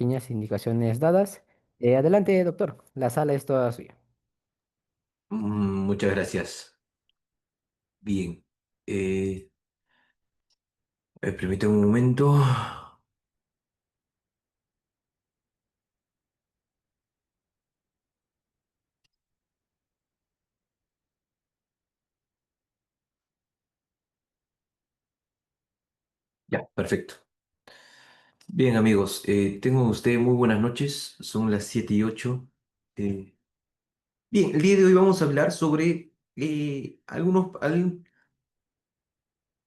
pequeñas indicaciones dadas. Adelante, doctor. La sala es toda suya. Muchas gracias. Bien. Eh, Permítame un momento. Ya, perfecto. Bien, amigos, tengo usted muy buenas noches. Son las 7:08. Eh, Bien, el día de hoy vamos a hablar sobre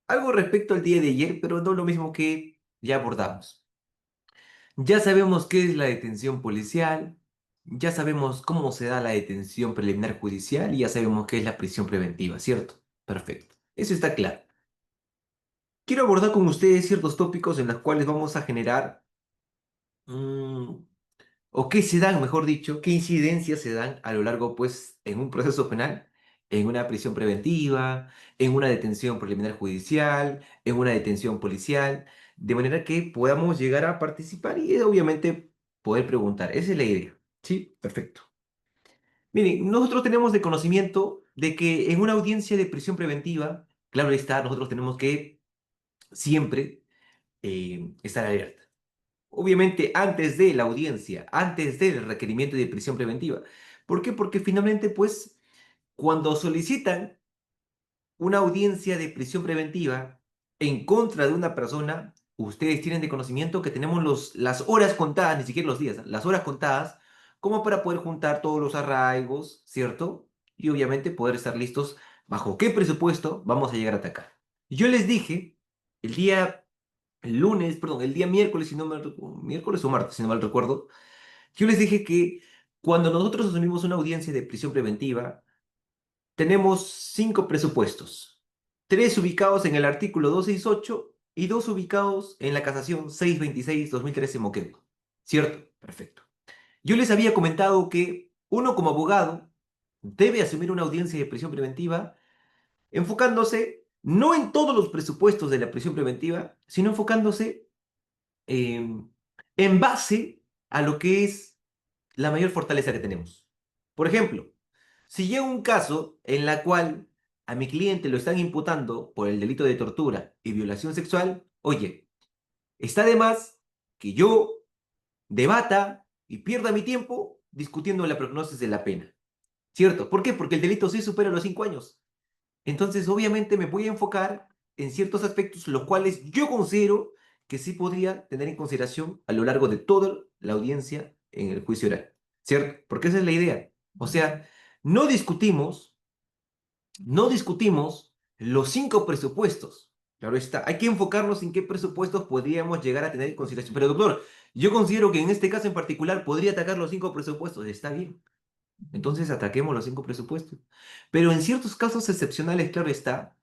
algo respecto al día de ayer, pero no lo mismo que ya abordamos. Ya sabemos qué es la detención policial, ya sabemos cómo se da la detención preliminar judicial y ya sabemos qué es la prisión preventiva, ¿cierto? Perfecto. Eso está claro. Quiero abordar con ustedes ciertos tópicos en los cuales vamos a generar, mm, o qué se dan, mejor dicho, qué incidencias se dan a lo largo, pues, en un proceso penal, en una prisión preventiva, en una detención preliminar judicial, en una detención policial, de manera que podamos llegar a participar y, obviamente, poder preguntar. Esa es la idea. Sí, perfecto. Miren, nosotros tenemos de conocimiento de que en una audiencia de prisión preventiva, claro está, nosotros tenemos que siempre estar alerta. Obviamente antes de la audiencia, antes del requerimiento de prisión preventiva. ¿Por qué? Porque finalmente, pues, cuando solicitan una audiencia de prisión preventiva en contra de una persona, ustedes tienen de conocimiento que tenemos las horas contadas, ni siquiera los días, las horas contadas, como para poder juntar todos los arraigos, ¿cierto? Y obviamente poder estar listos bajo qué presupuesto vamos a llegar a atacar. Yo les dije el día lunes, perdón, el día miércoles, si no mal miércoles o martes, si no mal recuerdo, yo les dije que cuando nosotros asumimos una audiencia de prisión preventiva, tenemos cinco presupuestos, tres ubicados en el artículo 268 y dos ubicados en la casación 626-2013 Moquegua. ¿Cierto? Perfecto. Yo les había comentado que uno como abogado debe asumir una audiencia de prisión preventiva enfocándose no en todos los presupuestos de la prisión preventiva, sino enfocándose eh, en base a lo que es la mayor fortaleza que tenemos. Por ejemplo, si llega un caso en la cual a mi cliente lo están imputando por el delito de tortura y violación sexual, oye, está de más que yo debata y pierda mi tiempo discutiendo la prognosis de la pena. ¿Cierto? ¿Por qué? Porque el delito sí supera los 5 años. Entonces, obviamente, me voy a enfocar en ciertos aspectos, los cuales yo considero que sí podría tener en consideración a lo largo de toda la audiencia en el juicio oral, ¿cierto? Porque esa es la idea. O sea, no discutimos, no discutimos los cinco presupuestos. Claro está, hay que enfocarnos en qué presupuestos podríamos llegar a tener en consideración. Pero, doctor, yo considero que en este caso en particular podría atacar los cinco presupuestos. Está bien. Entonces ataquemos los cinco presupuestos. Pero en ciertos casos excepcionales, claro está,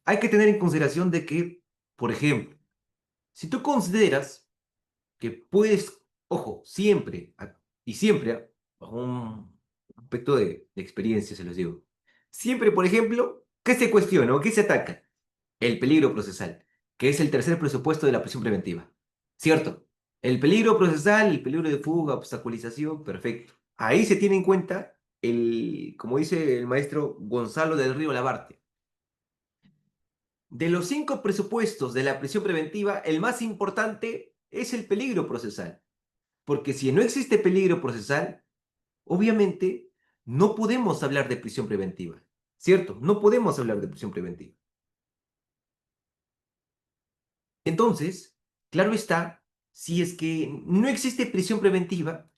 hay que tener en consideración de que, por ejemplo, si tú consideras que puedes, ojo, siempre y siempre, bajo un aspecto de experiencia, se los digo, siempre, por ejemplo, ¿qué se cuestiona o qué se ataca? El peligro procesal, que es el tercer presupuesto de la prisión preventiva. ¿Cierto? El peligro procesal, el peligro de fuga, obstaculización, perfecto. Ahí se tiene en cuenta como dice el maestro Gonzalo del Río Labarte, de los cinco presupuestos de la prisión preventiva, el más importante es el peligro procesal. Porque si no existe peligro procesal, obviamente no podemos hablar de prisión preventiva. ¿Cierto? No podemos hablar de prisión preventiva. Entonces, claro está, si es que no existe prisión preventiva,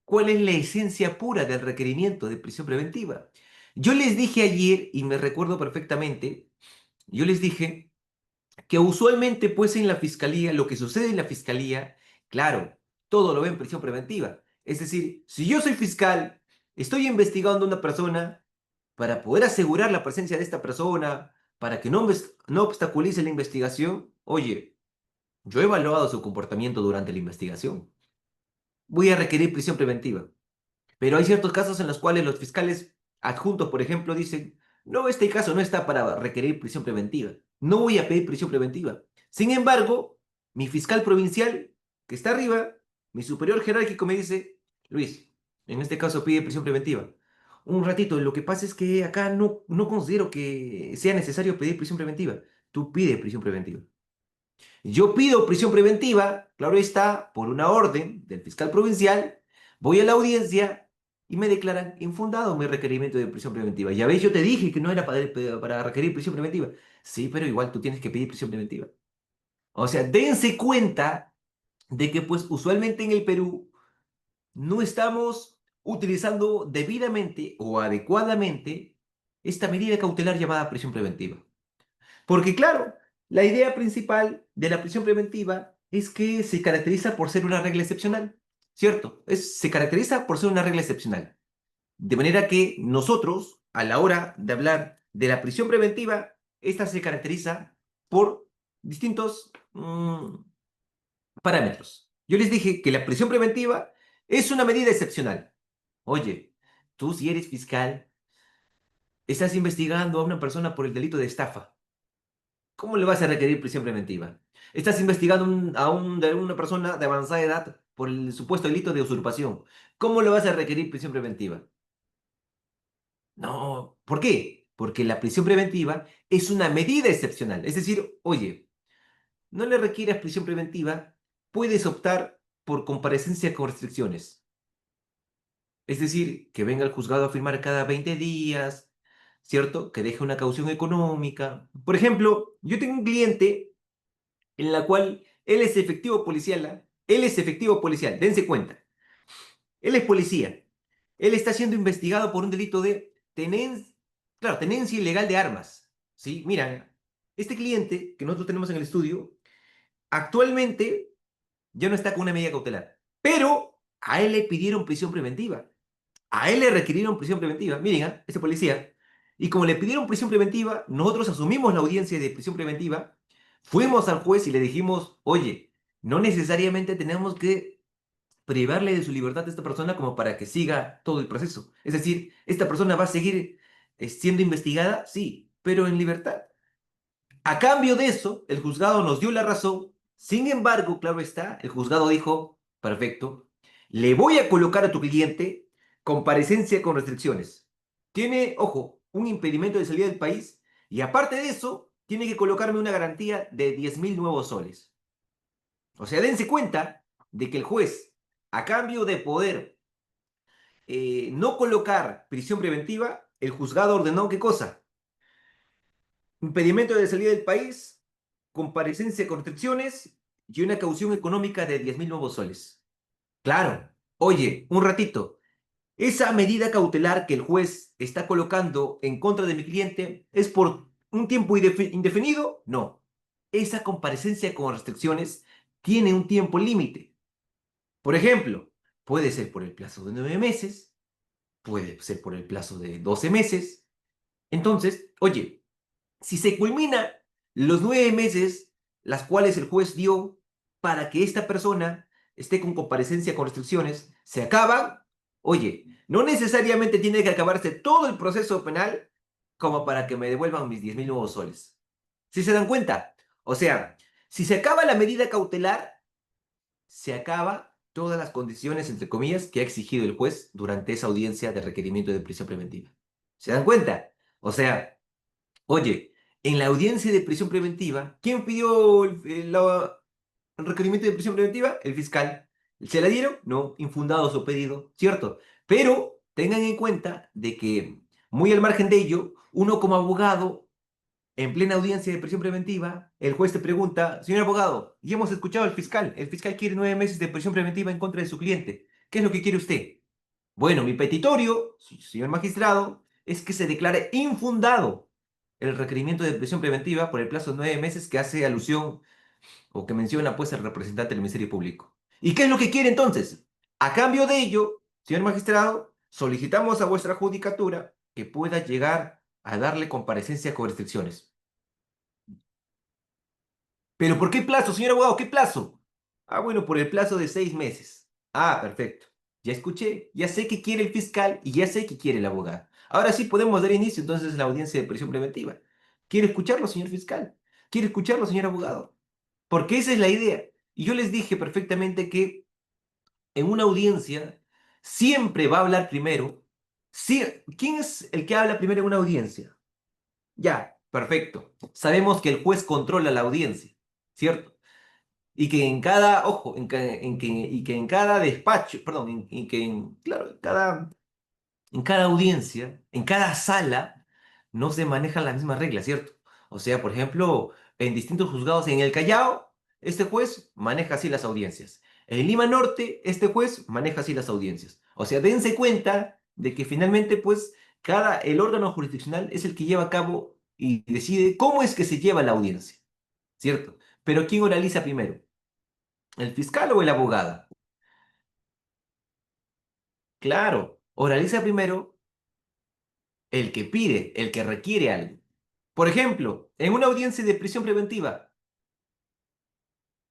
¿cuál es la esencia pura del requerimiento de prisión preventiva? Yo les dije ayer, y me recuerdo perfectamente, yo les dije que usualmente pues en la fiscalía, lo que sucede en la fiscalía, claro, todo lo ve en prisión preventiva. Es decir, si yo soy fiscal, estoy investigando a una persona para poder asegurar la presencia de esta persona, para que no obstaculice la investigación, oye, yo he evaluado su comportamiento durante la investigación. Voy a requerir prisión preventiva. Pero hay ciertos casos en los cuales los fiscales adjuntos, por ejemplo, dicen, no, este caso no está para requerir prisión preventiva. No voy a pedir prisión preventiva. Sin embargo, mi fiscal provincial, que está arriba, mi superior jerárquico me dice, Luis, en este caso pide prisión preventiva. Un ratito, lo que pasa es que acá no considero que sea necesario pedir prisión preventiva. Tú pides prisión preventiva. Yo pido prisión preventiva, claro está, por una orden del fiscal provincial, voy a la audiencia y me declaran infundado mi requerimiento de prisión preventiva. Ya ves, yo te dije que no era para requerir prisión preventiva. Sí, pero igual tú tienes que pedir prisión preventiva. O sea, dense cuenta de que pues usualmente en el Perú no estamos utilizando debidamente o adecuadamente esta medida cautelar llamada prisión preventiva. Porque claro, la idea principal de la prisión preventiva es que se caracteriza por ser una regla excepcional, ¿cierto? Se caracteriza por ser una regla excepcional. De manera que nosotros, a la hora de hablar de la prisión preventiva, esta se caracteriza por distintos parámetros. Yo les dije que la prisión preventiva es una medida excepcional. Oye, tú si eres fiscal, estás investigando a una persona por el delito de estafa. ¿Cómo le vas a requerir prisión preventiva? Estás investigando de una persona de avanzada edad por el supuesto delito de usurpación. ¿Cómo le vas a requerir prisión preventiva? No, ¿por qué? Porque la prisión preventiva es una medida excepcional. Es decir, oye, no le requieras prisión preventiva, puedes optar por comparecencia con restricciones. Es decir, que venga al juzgado a firmar cada 20 días, ¿cierto? Que deje una caución económica. Por ejemplo, yo tengo un cliente en la cual él es efectivo policial, ¿ah? Él es efectivo policial, dense cuenta. Él es policía. Él está siendo investigado por un delito de tenencia, claro, tenencia ilegal de armas. ¿Sí? Mira, este cliente que nosotros tenemos en el estudio, actualmente ya no está con una medida cautelar, pero a él le pidieron prisión preventiva. A él le requirieron prisión preventiva. Miren, ¿ah? Este policía. Y como le pidieron prisión preventiva, nosotros asumimos la audiencia de prisión preventiva, fuimos al juez y le dijimos, oye, no necesariamente tenemos que privarle de su libertad a esta persona como para que siga todo el proceso. Es decir, esta persona va a seguir siendo investigada, sí, pero en libertad. A cambio de eso, el juzgado nos dio la razón. Sin embargo, claro está, el juzgado dijo, perfecto, le voy a colocar a tu cliente comparecencia con restricciones. Tiene, ojo, un impedimento de salida del país y aparte de eso, tiene que colocarme una garantía de 10.000 nuevos soles. O sea, dense cuenta de que el juez, a cambio de poder no colocar prisión preventiva, el juzgado ordenó qué cosa? Impedimento de salida del país, comparecencia con restricciones y una caución económica de 10.000 nuevos soles. Claro, oye, un ratito. Esa medida cautelar que el juez está colocando en contra de mi cliente es por un tiempo indefinido. No. Esa comparecencia con restricciones tiene un tiempo límite. Por ejemplo, puede ser por el plazo de 9 meses, puede ser por el plazo de 12 meses. Entonces, oye, si se culmina los 9 meses, las cuales el juez dio para que esta persona esté con comparecencia con restricciones, se acaban, oye, no necesariamente tiene que acabarse todo el proceso penal como para que me devuelvan mis 10.000 nuevos soles. ¿Sí se dan cuenta? O sea, si se acaba la medida cautelar, se acaba todas las condiciones, entre comillas, que ha exigido el juez durante esa audiencia de requerimiento de prisión preventiva. ¿Se dan cuenta? O sea, oye, en la audiencia de prisión preventiva, ¿quién pidió el requerimiento de prisión preventiva? El fiscal. ¿Se la dieron? No, infundado su pedido, ¿cierto? Pero tengan en cuenta de que, muy al margen de ello, uno como abogado, en plena audiencia de prisión preventiva, el juez te pregunta, señor abogado, y hemos escuchado al fiscal, el fiscal quiere 9 meses de prisión preventiva en contra de su cliente. ¿Qué es lo que quiere usted? Bueno, mi petitorio, señor magistrado, es que se declare infundado el requerimiento de prisión preventiva por el plazo de 9 meses que hace alusión o que menciona pues el representante del Ministerio Público. ¿Y qué es lo que quiere entonces? A cambio de ello, señor magistrado, solicitamos a vuestra judicatura que pueda llegar a darle comparecencia con restricciones. ¿Pero por qué plazo, señor abogado? ¿Qué plazo? Ah, bueno, por el plazo de 6 meses. Ah, perfecto. Ya escuché, ya sé qué quiere el fiscal y ya sé qué quiere el abogado. Ahora sí podemos dar inicio entonces a la audiencia de prisión preventiva. ¿Quiere escucharlo, señor fiscal? ¿Quiere escucharlo, señor abogado? Porque esa es la idea. Y yo les dije perfectamente que en una audiencia siempre va a hablar primero. Sí, ¿quién es el que habla primero en una audiencia? Ya, perfecto. Sabemos que el juez controla la audiencia, ¿cierto? Y que en cada, ojo, y que en cada despacho, perdón, y que claro, en cada audiencia, en cada sala, no se manejan las mismas reglas, ¿cierto? O sea, por ejemplo, en distintos juzgados en el Callao, este juez maneja así las audiencias. En Lima Norte, este juez maneja así las audiencias. O sea, dense cuenta de que finalmente, pues, el órgano jurisdiccional es el que lleva a cabo y decide cómo es que se lleva la audiencia, ¿cierto? Pero ¿quién oraliza primero? ¿El fiscal o el abogado? Claro, oraliza primero el que pide, el que requiere algo. Por ejemplo, en una audiencia de prisión preventiva,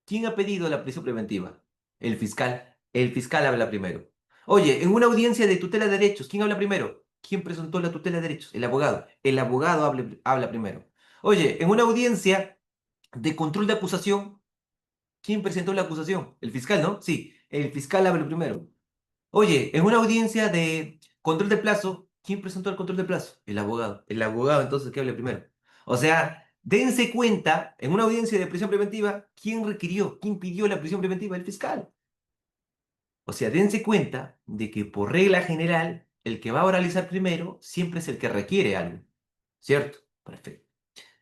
¿quién ha pedido la prisión preventiva? El fiscal. El fiscal habla primero. Oye, en una audiencia de tutela de derechos, ¿quién habla primero? ¿Quién presentó la tutela de derechos? El abogado. El abogado habla primero. Oye, en una audiencia de control de acusación, ¿quién presentó la acusación? El fiscal, ¿no? Sí, el fiscal habla primero. Oye, en una audiencia de control de plazo, ¿quién presentó el control de plazo? El abogado. El abogado, entonces, ¿qué hable primero? O sea, dense cuenta, en una audiencia de prisión preventiva, ¿quién requirió, quién pidió la prisión preventiva? El fiscal. O sea, dense cuenta de que por regla general, el que va a oralizar primero siempre es el que requiere algo. ¿Cierto? Perfecto.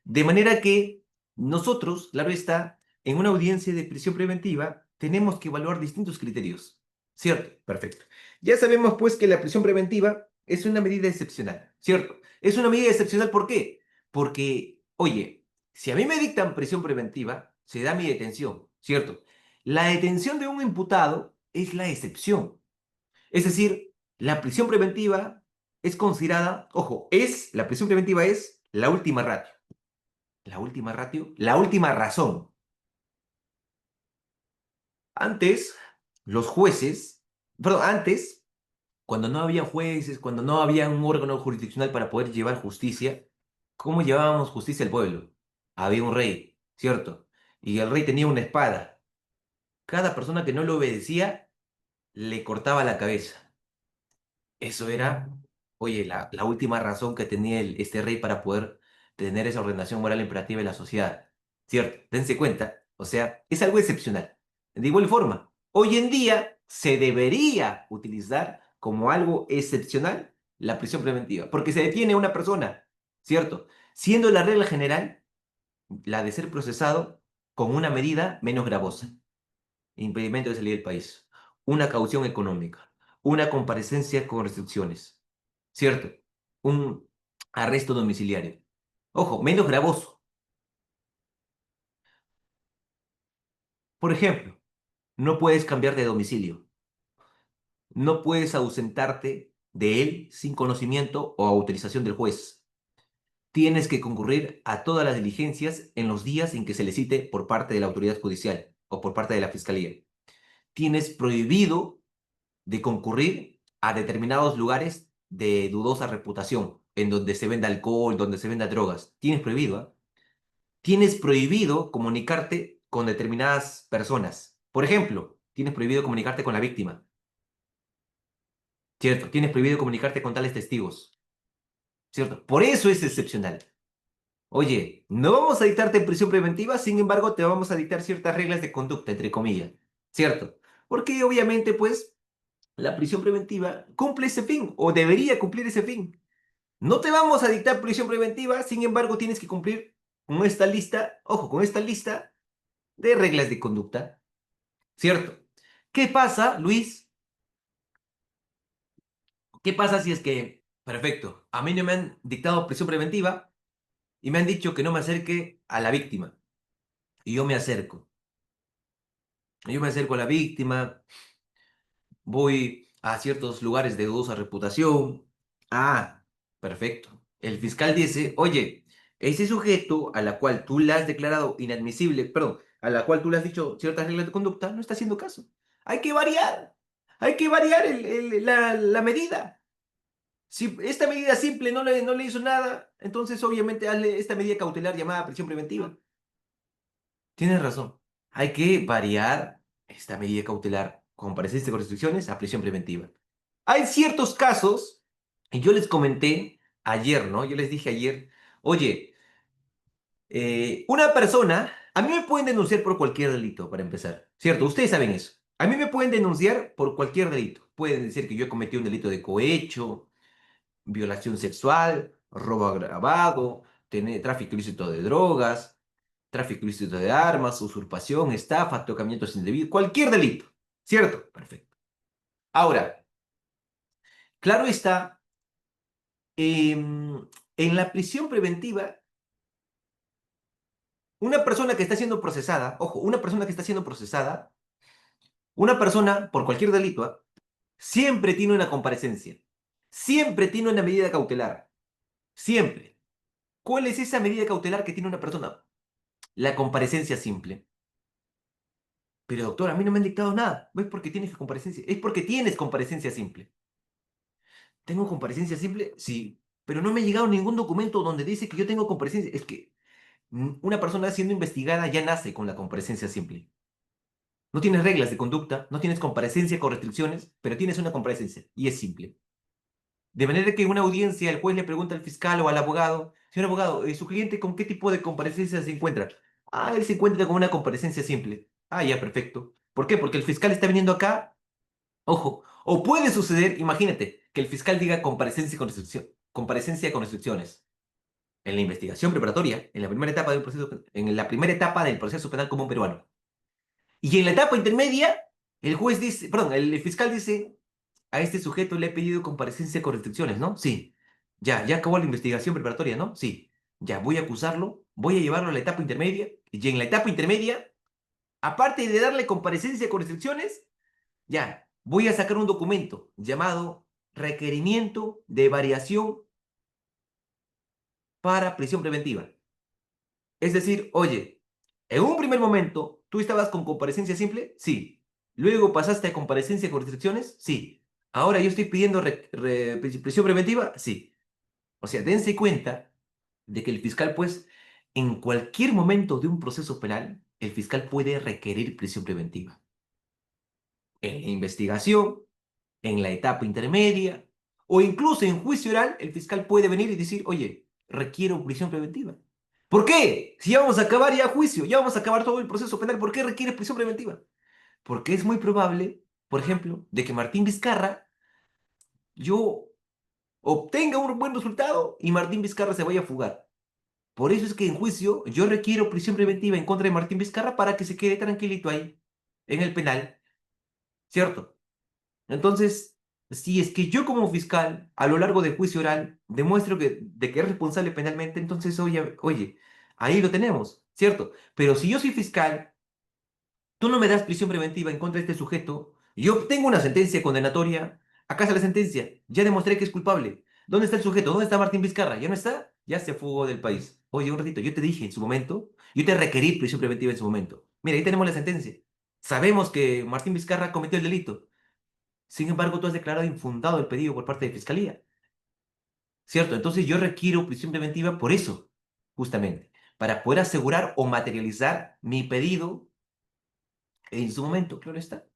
De manera que nosotros, claro está, en una audiencia de prisión preventiva tenemos que evaluar distintos criterios. ¿Cierto? Perfecto. Ya sabemos pues que la prisión preventiva es una medida excepcional, ¿cierto? Es una medida excepcional, ¿por qué? Porque, oye, si a mí me dictan prisión preventiva, se da mi detención, ¿cierto? La detención de un imputado es la excepción. Es decir, la prisión preventiva es considerada, ojo, la prisión preventiva es la última ratio. La última ratio, la última razón. Antes, los jueces, perdón, antes, cuando no había jueces, cuando no había un órgano jurisdiccional para poder llevar justicia, ¿cómo llevábamos justicia al pueblo? Había un rey, ¿cierto? Y el rey tenía una espada. Cada persona que no le obedecía, le cortaba la cabeza. Eso era, oye, la última razón que tenía este rey para poder tener esa ordenación moral imperativa en la sociedad. ¿Cierto? Dense cuenta. O sea, es algo excepcional. De igual forma, hoy en día se debería utilizar como algo excepcional la prisión preventiva, porque se detiene a una persona, ¿cierto? Siendo la regla general la de ser procesado con una medida menos gravosa impedimento de salir del país, una caución económica, una comparecencia con restricciones, ¿cierto? Un arresto domiciliario. Ojo, menos gravoso. Por ejemplo, no puedes cambiar de domicilio, no puedes ausentarte de él sin conocimiento o autorización del juez. Tienes que concurrir a todas las diligencias en los días en que se le cite por parte de la autoridad judicial o por parte de la fiscalía. Tienes prohibido de concurrir a determinados lugares de dudosa reputación, en donde se venda alcohol, donde se venda drogas. Tienes prohibido, ¿ah? Tienes prohibido comunicarte con determinadas personas. Por ejemplo, tienes prohibido comunicarte con la víctima, ¿cierto? Tienes prohibido comunicarte con tales testigos, ¿cierto? Por eso es excepcional. Oye, no vamos a dictarte prisión preventiva, sin embargo, te vamos a dictar ciertas reglas de conducta, entre comillas, ¿cierto? Porque obviamente, pues, la prisión preventiva cumple ese fin o debería cumplir ese fin. No te vamos a dictar prisión preventiva, sin embargo, tienes que cumplir con esta lista, ojo, con esta lista de reglas de conducta, ¿cierto? ¿Qué pasa, Luis? ¿Qué pasa si es que, perfecto, a mí no me han dictado prisión preventiva y me han dicho que no me acerque a la víctima? Y yo me acerco. Yo me acerco a la víctima, voy a ciertos lugares de dudosa reputación. Ah, perfecto. El fiscal dice, oye, ese sujeto a la cual tú le has declarado inadmisible, perdón, a la cual tú le has dicho ciertas reglas de conducta, no está haciendo caso. Hay que variar. Hay que variar la medida. Si esta medida simple no le hizo nada, entonces obviamente hazle esta medida cautelar llamada prisión preventiva. Tienes razón. Hay que variar esta medida cautelar. comparecencia con restricciones a prisión preventiva. Hay ciertos casos, y yo les comenté ayer, ¿no? Yo les dije ayer, oye, una persona, a mí me pueden denunciar por cualquier delito, para empezar, ¿cierto? Ustedes saben eso. A mí me pueden denunciar por cualquier delito. Pueden decir que yo cometí un delito de cohecho, violación sexual, robo agravado, tráfico ilícito de drogas, tráfico ilícito de armas, usurpación, estafa, tocamientos indebidos, cualquier delito, ¿cierto? Perfecto. Ahora, claro está, en la prisión preventiva, una persona que está siendo procesada, ojo, una persona que está siendo procesada, una persona por cualquier delito, ¿ah? Siempre tiene una comparecencia, siempre tiene una medida cautelar, siempre. ¿Cuál es esa medida cautelar que tiene una persona? La comparecencia simple. Pero doctor, a mí no me han dictado nada. ¿Ves por qué tienes comparecencia? Es porque tienes comparecencia simple. ¿Tengo comparecencia simple? Sí. Pero no me ha llegado ningún documento donde dice que yo tengo comparecencia. Es que una persona siendo investigada ya nace con la comparecencia simple. No tienes reglas de conducta, no tienes comparecencia con restricciones, pero tienes una comparecencia y es simple. De manera que en una audiencia el juez le pregunta al fiscal o al abogado, señor abogado, ¿su cliente con qué tipo de comparecencia se encuentra? Ah, él se encuentra con una comparecencia simple. Ah, ya, perfecto. ¿Por qué? Porque el fiscal está viniendo acá. Ojo, o puede suceder, imagínate, que el fiscal diga comparecencia con restricciones en la investigación preparatoria, en la primera etapa del proceso, en la primera etapa del proceso penal común peruano. Y en la etapa intermedia, el juez dice, perdón, el fiscal dice, a este sujeto le he pedido comparecencia con restricciones, ¿no? Sí. Ya acabó la investigación preparatoria, ¿no? Sí. Ya voy a acusarlo, voy a llevarlo a la etapa intermedia, y en la etapa intermedia, aparte de darle comparecencia con restricciones, ya, voy a sacar un documento llamado requerimiento de variación para prisión preventiva. Es decir, oye, en un primer momento, ¿tú estabas con comparecencia simple? Sí. Luego pasaste a comparecencia con restricciones? Sí. Ahora yo estoy pidiendo prisión preventiva? Sí. O sea, dense cuenta de que el fiscal, pues, en cualquier momento de un proceso penal, el fiscal puede requerir prisión preventiva. En la investigación, en la etapa intermedia o incluso en juicio oral, el fiscal puede venir y decir, oye, requiero prisión preventiva. ¿Por qué? Si ya vamos a acabar ya juicio, ya vamos a acabar todo el proceso penal, ¿por qué requiere prisión preventiva? Porque es muy probable, por ejemplo, de que Martín Vizcarra, yo obtenga un buen resultado y Martín Vizcarra se vaya a fugar. Por eso es que en juicio yo requiero prisión preventiva en contra de Martín Vizcarra para que se quede tranquilito ahí, en el penal, ¿cierto? Entonces, si es que yo como fiscal, a lo largo del juicio oral, demuestro de que es responsable penalmente, entonces, oye, ahí lo tenemos, ¿cierto? Pero si yo soy fiscal, tú no me das prisión preventiva en contra de este sujeto, yo obtengo una sentencia condenatoria, acá está la sentencia, ya demostré que es culpable. ¿Dónde está el sujeto? ¿Dónde está Martín Vizcarra? ¿Ya no está? Ya se fugó del país. Oye, un ratito, yo te dije en su momento, yo te requerí prisión preventiva en su momento. Mira, ahí tenemos la sentencia. Sabemos que Martín Vizcarra cometió el delito. Sin embargo, tú has declarado infundado el pedido por parte de Fiscalía, ¿cierto? Entonces yo requiero prisión preventiva por eso, justamente, para poder asegurar o materializar mi pedido en su momento, claro está,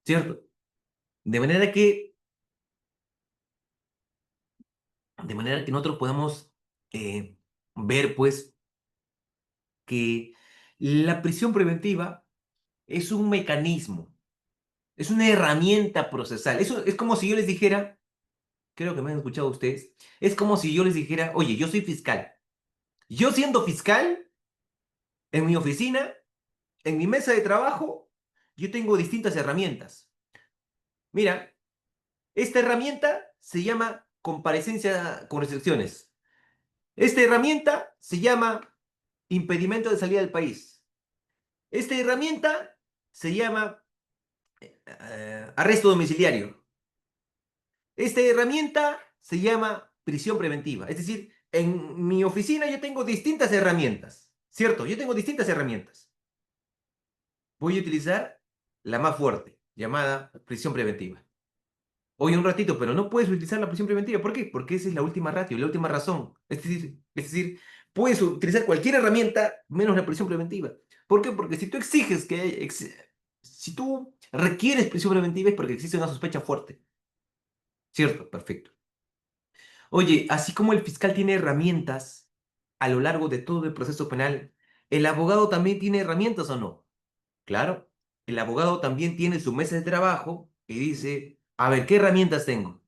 ¿cierto? De manera que, de manera que nosotros podamos eh, ver, pues, que la prisión preventiva es un mecanismo, es una herramienta procesal. Eso es como si yo les dijera, creo que me han escuchado ustedes, es como si yo les dijera, oye, yo soy fiscal. Yo siendo fiscal, en mi oficina, en mi mesa de trabajo, yo tengo distintas herramientas. Mira, esta herramienta se llama comparecencia con restricciones. Esta herramienta se llama impedimento de salida del país. Esta herramienta se llama arresto domiciliario. Esta herramienta se llama prisión preventiva. Es decir, en mi oficina yo tengo distintas herramientas, ¿cierto? Yo tengo distintas herramientas. Voy a utilizar la más fuerte, llamada prisión preventiva. Oye, un ratito, pero no puedes utilizar la prisión preventiva. ¿Por qué? Porque esa es la última ratio, la última razón. Es decir, puedes utilizar cualquier herramienta menos la prisión preventiva. ¿Por qué? Porque si tú exiges que Si tú requieres prisión preventiva es porque existe una sospecha fuerte. ¿Cierto? Perfecto. Oye, así como el fiscal tiene herramientas a lo largo de todo el proceso penal, ¿el abogado también tiene herramientas o no? Claro, el abogado también tiene su mesa de trabajo y dice, a ver, ¿qué herramientas tengo?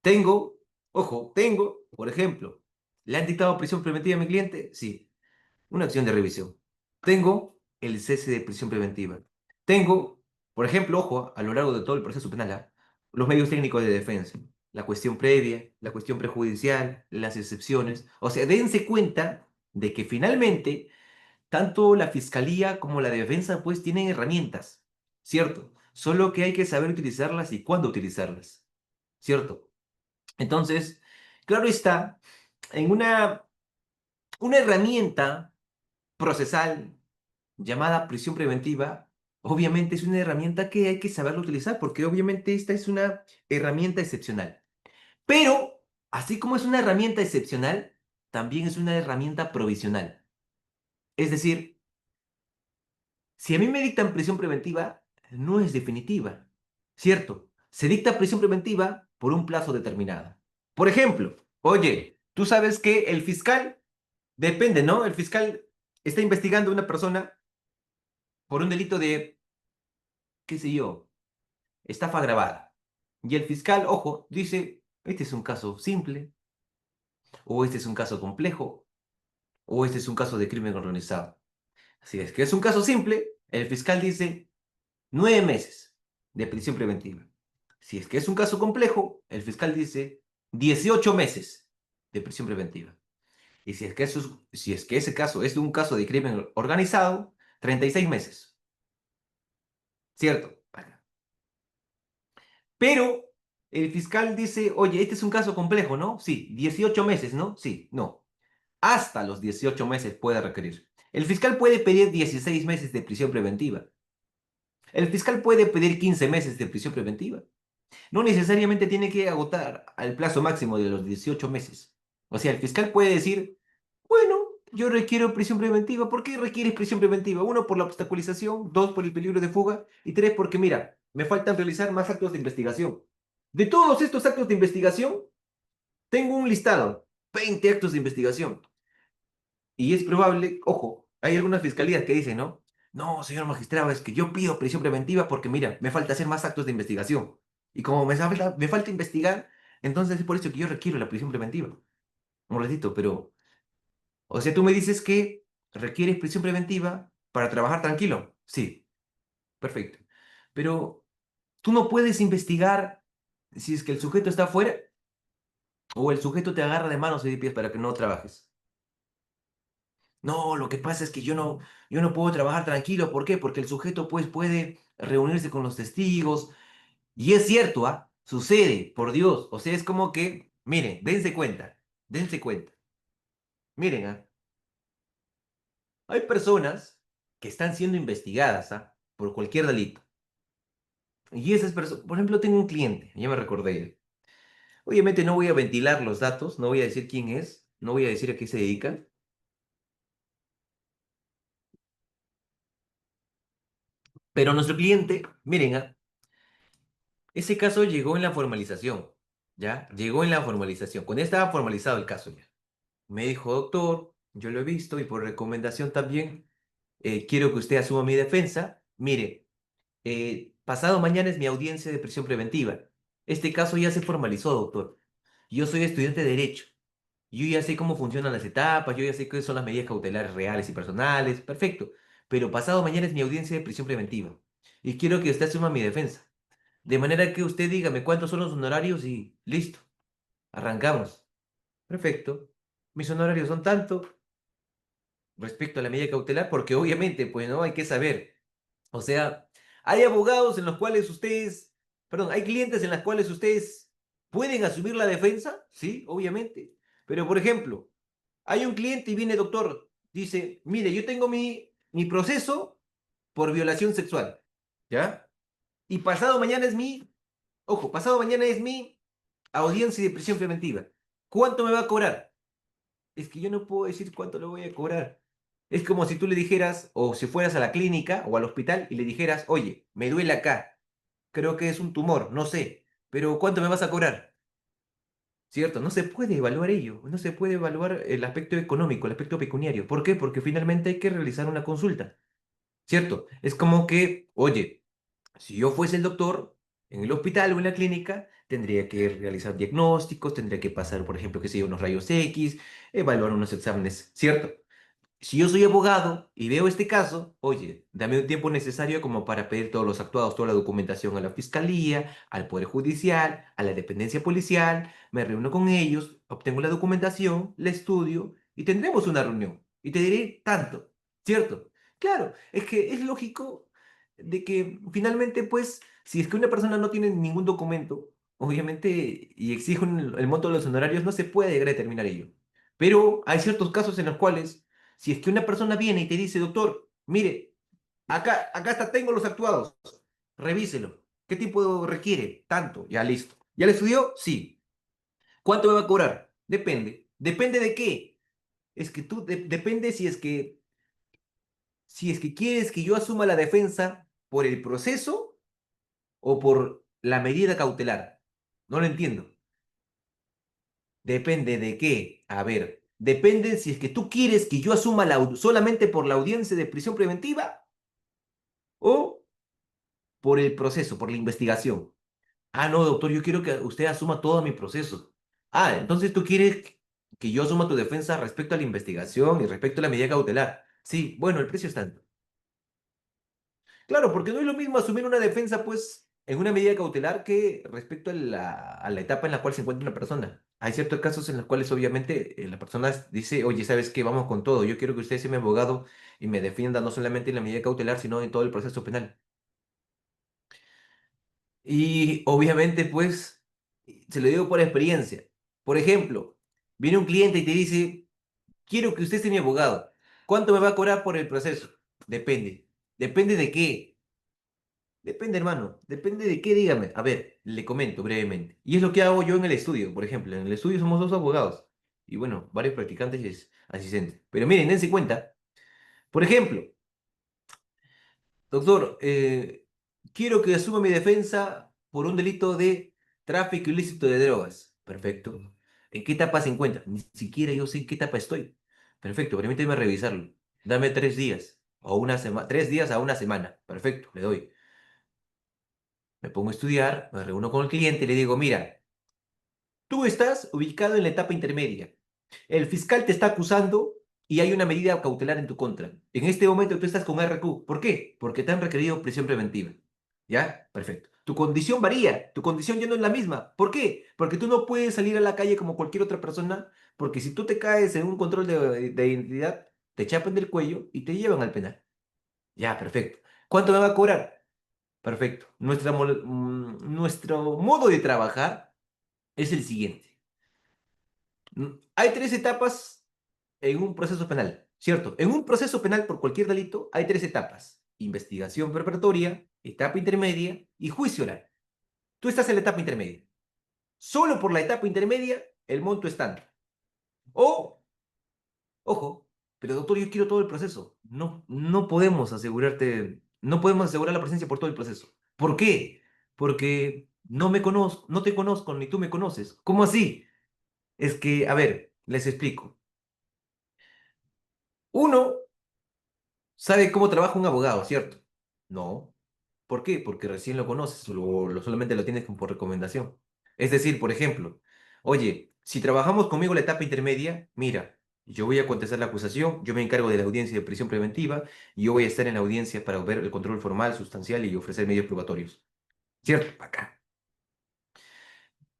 Tengo, ojo, tengo, por ejemplo, ¿le han dictado prisión preventiva a mi cliente? Sí, una acción de revisión. Tengo el cese de prisión preventiva. Tengo, por ejemplo, ojo, a lo largo de todo el proceso penal, los medios técnicos de defensa, la cuestión previa, la cuestión prejudicial, las excepciones. O sea, dense cuenta de que finalmente tanto la fiscalía como la defensa pues tienen herramientas, ¿cierto? Solo que hay que saber utilizarlas y cuándo utilizarlas, ¿cierto? Entonces, claro está, en una herramienta procesal llamada prisión preventiva, obviamente es una herramienta que hay que saberlo utilizar, porque obviamente esta es una herramienta excepcional. Pero, así como es una herramienta excepcional, también es una herramienta provisional. Es decir, si a mí me dictan prisión preventiva, no es definitiva, ¿cierto? Se dicta prisión preventiva por un plazo determinado. Por ejemplo, oye, tú sabes que el fiscal, depende, ¿no? El fiscal está investigando a una persona por un delito de, qué sé yo, estafa agravada. Y el fiscal, ojo, dice, este es un caso simple, o este es un caso complejo, o este es un caso de crimen organizado. Si es que es un caso simple, el fiscal dice 9 meses de prisión preventiva. Si es que es un caso complejo, el fiscal dice 18 meses de prisión preventiva. Y si es que ese caso es un caso de crimen organizado, 36 meses. ¿Cierto? Pero el fiscal dice, oye, este es un caso complejo, ¿no? Sí, 18 meses, ¿no? Sí, no. Hasta los 18 meses puede requerir. El fiscal puede pedir 16 meses de prisión preventiva. El fiscal puede pedir 15 meses de prisión preventiva. No necesariamente tiene que agotar al plazo máximo de los 18 meses. O sea, el fiscal puede decir, bueno, yo requiero prisión preventiva. ¿Por qué requieres prisión preventiva? Uno, por la obstaculización, dos, por el peligro de fuga y tres, porque mira, me faltan realizar más actos de investigación. De todos estos actos de investigación, tengo un listado, 20 actos de investigación. Y es probable, ojo, hay algunas fiscalías que dicen, ¿no? No, señor magistrado, es que yo pido prisión preventiva porque, mira, me falta hacer más actos de investigación. Y como me falta investigar, entonces es por eso que yo requiero la prisión preventiva. Un ratito, pero, o sea, tú me dices que requieres prisión preventiva para trabajar tranquilo. Sí, perfecto. Pero tú no puedes investigar si es que el sujeto está afuera o el sujeto te agarra de manos y de pies para que no trabajes. No, lo que pasa es que yo no puedo trabajar tranquilo. ¿Por qué? Porque el sujeto pues puede reunirse con los testigos. Y es cierto, ¿ah? Sucede, por Dios. O sea, es como que, miren, dense cuenta, dense cuenta. Miren, ¿ah? Hay personas que están siendo investigadas, ¿ah? Por cualquier delito. Y esas personas, por ejemplo, tengo un cliente, ya me recordé de él. Obviamente no voy a ventilar los datos, no voy a decir quién es, no voy a decir a qué se dedica, pero nuestro cliente, miren, ¿ah? Ese caso llegó en la formalización, ¿ya? Llegó en la formalización, cuando ya estaba formalizado el caso ya. Me dijo, doctor, yo lo he visto y por recomendación también quiero que usted asuma mi defensa. Mire, pasado mañana es mi audiencia de prisión preventiva. Este caso ya se formalizó, doctor. Yo soy estudiante de Derecho. Yo ya sé cómo funcionan las etapas, yo ya sé qué son las medidas cautelares reales y personales. Perfecto. Pero pasado mañana es mi audiencia de prisión preventiva. Y quiero que usted asuma mi defensa. De manera que usted dígame cuántos son los honorarios y listo, arrancamos. Perfecto. Mis honorarios son tanto respecto a la medida cautelar, porque obviamente, pues no hay que saber. O sea, hay abogados en los cuales ustedes, perdón, hay clientes en las cuales ustedes pueden asumir la defensa, sí, obviamente. Pero, por ejemplo, hay un cliente y viene doctor, dice, mire, yo tengo mi proceso por violación sexual, ¿ya? Y pasado mañana es ojo, pasado mañana es mi audiencia de prisión preventiva. ¿Cuánto me va a cobrar? Es que yo no puedo decir cuánto le voy a cobrar. Es como si tú le dijeras, o si fueras a la clínica o al hospital y le dijeras, oye, me duele acá, creo que es un tumor, no sé, pero ¿cuánto me vas a cobrar? ¿Cierto? No se puede evaluar ello, no se puede evaluar el aspecto económico, el aspecto pecuniario. ¿Por qué? Porque finalmente hay que realizar una consulta, ¿cierto? Es como que, oye, si yo fuese el doctor en el hospital o en la clínica, tendría que realizar diagnósticos, tendría que pasar, por ejemplo, qué sé yo, unos rayos X, evaluar unos exámenes, ¿cierto? Si yo soy abogado y veo este caso, oye, dame un tiempo necesario como para pedir todos los actuados, toda la documentación a la fiscalía, al Poder Judicial, a la dependencia policial, me reúno con ellos, obtengo la documentación, la estudio y tendremos una reunión. Y te diré tanto, ¿cierto? Claro, es que es lógico de que finalmente, pues, si es que una persona no tiene ningún documento, obviamente, y exige el monto de los honorarios, no se puede llegar a determinar ello. Pero hay ciertos casos en los cuales si es que una persona viene y te dice, doctor, mire, acá está, tengo los actuados, revíselo. ¿Qué tipo requiere? Tanto, ya listo. ¿Ya le estudió? Sí. ¿Cuánto me va a cobrar? Depende. ¿Depende de qué? Es que depende si es que quieres que yo asuma la defensa por el proceso o por la medida cautelar. No lo entiendo. Depende de qué. A ver, depende si es que tú quieres que yo asuma solamente por la audiencia de prisión preventiva o por el proceso, por la investigación. Ah, no, doctor, yo quiero que usted asuma todo mi proceso. Ah, entonces tú quieres que yo asuma tu defensa respecto a la investigación y respecto a la medida cautelar. Sí, bueno, el precio es tanto. Claro, porque no es lo mismo asumir una defensa, pues, en una medida cautelar que respecto a la etapa en la cual se encuentra una persona. Hay ciertos casos en los cuales, obviamente, la persona dice, oye, ¿sabes qué? Vamos con todo. Yo quiero que usted sea mi abogado y me defienda no solamente en la medida cautelar, sino en todo el proceso penal. Y obviamente, pues, se lo digo por experiencia. Por ejemplo, viene un cliente y te dice, quiero que usted sea mi abogado. ¿Cuánto me va a cobrar por el proceso? Depende. ¿Depende de qué? Depende, hermano. Depende de qué, dígame. A ver, le comento brevemente. Y es lo que hago yo en el estudio, por ejemplo. En el estudio somos dos abogados. Y bueno, varios practicantes y asistentes. Pero miren, dense cuenta. Por ejemplo, doctor, quiero que asuma mi defensa por un delito de tráfico ilícito de drogas. Perfecto. ¿En qué etapa se encuentra? Ni siquiera yo sé en qué etapa estoy. Perfecto, permíteme revisarlo. Dame 3 días o una semana, 3 días a una semana. Perfecto, le doy. Me pongo a estudiar, me reúno con el cliente y le digo, mira, tú estás ubicado en la etapa intermedia. El fiscal te está acusando y hay una medida cautelar en tu contra. En este momento tú estás con RQ. ¿Por qué? Porque te han requerido prisión preventiva. ¿Ya? Perfecto. Tu condición varía, tu condición ya no es la misma. ¿Por qué? Porque tú no puedes salir a la calle como cualquier otra persona, porque si tú te caes en un control de identidad, te chapan del cuello y te llevan al penal. Ya, perfecto. ¿Cuánto me va a cobrar? Perfecto. Nuestro modo de trabajar es el siguiente. Hay 3 etapas en un proceso penal, ¿cierto? En un proceso penal por cualquier delito hay 3 etapas. Investigación preparatoria, etapa intermedia y juicio oral. Tú estás en la etapa intermedia. Solo por la etapa intermedia el monto es tanto. O, ojo, pero doctor, yo quiero todo el proceso. No, no podemos asegurarte, no podemos asegurar la presencia por todo el proceso. ¿Por qué? Porque no me conozco, no te conozco, ni tú me conoces. ¿Cómo así? Es que, a ver, les explico. Uno sabe cómo trabaja un abogado, ¿cierto? No. ¿Por qué? Porque recién lo conoces, solamente lo tienes como por recomendación. Es decir, por ejemplo, oye, si trabajamos conmigo la etapa intermedia, mira, yo voy a contestar la acusación, yo me encargo de la audiencia de prisión preventiva, y yo voy a estar en la audiencia para ver el control formal, sustancial y ofrecer medios probatorios. ¿Cierto? Acá.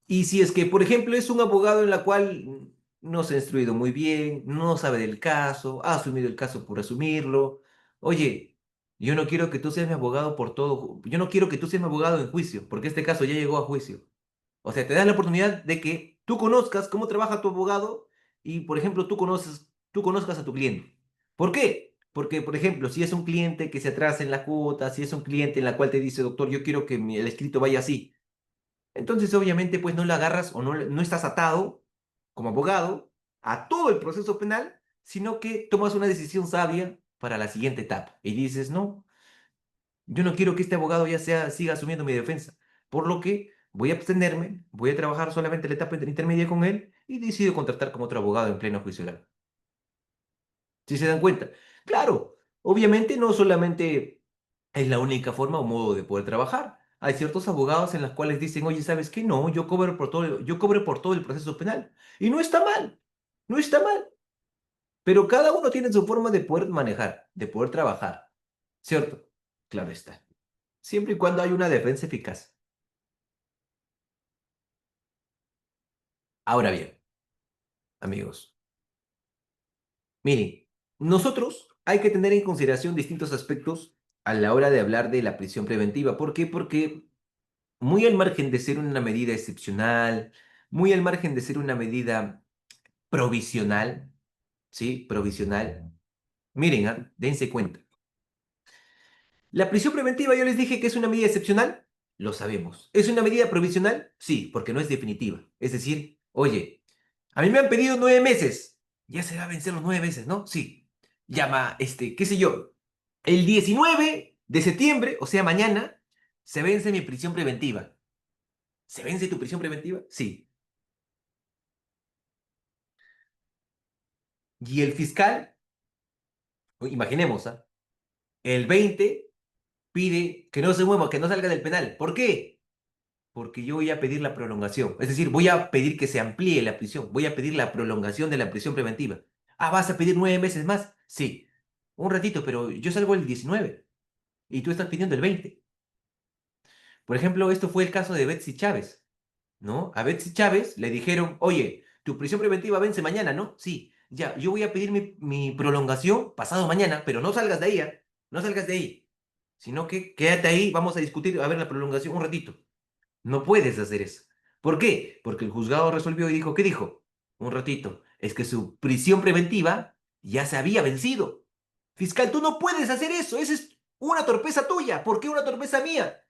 Y si es que, por ejemplo, es un abogado en la cual no se ha instruido muy bien, no sabe del caso, ha asumido el caso por asumirlo. Oye, yo no quiero que tú seas mi abogado por todo, yo no quiero que tú seas mi abogado en juicio, porque este caso ya llegó a juicio. O sea, te das la oportunidad de que tú conozcas cómo trabaja tu abogado y, por ejemplo, tú conozcas a tu cliente. ¿Por qué? Porque, por ejemplo, si es un cliente que se atrasa en la cuota, si es un cliente en la cual te dice, doctor, yo quiero que el escrito vaya así. Entonces, obviamente, pues no la agarras o no estás atado como abogado a todo el proceso penal, sino que tomas una decisión sabia para la siguiente etapa y dices, no, yo no quiero que este abogado ya siga asumiendo mi defensa, por lo que voy a abstenerme, voy a trabajar solamente la etapa intermedia con él y decido contratar como otro abogado en pleno juicio oral. ¿Sí se dan cuenta? Claro, obviamente no solamente es la única forma o modo de poder trabajar. Hay ciertos abogados en los cuales dicen, oye, ¿sabes qué? No, yo cobro por todo el proceso penal. Y no está mal, no está mal. Pero cada uno tiene su forma de poder manejar, de poder trabajar. ¿Cierto? Claro está. Siempre y cuando hay una defensa eficaz. Ahora bien, amigos, miren, nosotros hay que tener en consideración distintos aspectos a la hora de hablar de la prisión preventiva. ¿Por qué? Porque muy al margen de ser una medida excepcional, muy al margen de ser una medida provisional, ¿sí? Provisional. Miren, dense cuenta. La prisión preventiva, yo les dije que es una medida excepcional, lo sabemos. ¿Es una medida provisional? Sí, porque no es definitiva. Es decir, oye, a mí me han pedido 9 meses. Ya se va a vencer los 9 meses, ¿no? Sí. Llama, qué sé yo, el 19 de septiembre, o sea, mañana, se vence mi prisión preventiva. ¿Se vence tu prisión preventiva? Sí. Y el fiscal, imaginemos, el 20 pide que no se mueva, que no salga del penal. ¿Por qué? Porque yo voy a pedir la prolongación. Es decir, voy a pedir que se amplíe la prisión. Voy a pedir la prolongación de la prisión preventiva. Ah, ¿vas a pedir 9 meses más? Sí. Un ratito, pero yo salgo el 19 y tú estás pidiendo el 20. Por ejemplo, esto fue el caso de Betsy Chávez, ¿no? A Betsy Chávez le dijeron, oye, tu prisión preventiva vence mañana, ¿no? Sí, ya, yo voy a pedir mi prolongación pasado mañana, pero no salgas de ahí, ¿ah? No salgas de ahí, sino que quédate ahí, vamos a discutir, a ver la prolongación un ratito. No puedes hacer eso. ¿Por qué? Porque el juzgado resolvió y dijo, ¿qué dijo? Un ratito, es que su prisión preventiva ya se había vencido. Fiscal, tú no puedes hacer eso, esa es una torpeza tuya. ¿Por qué una torpeza mía?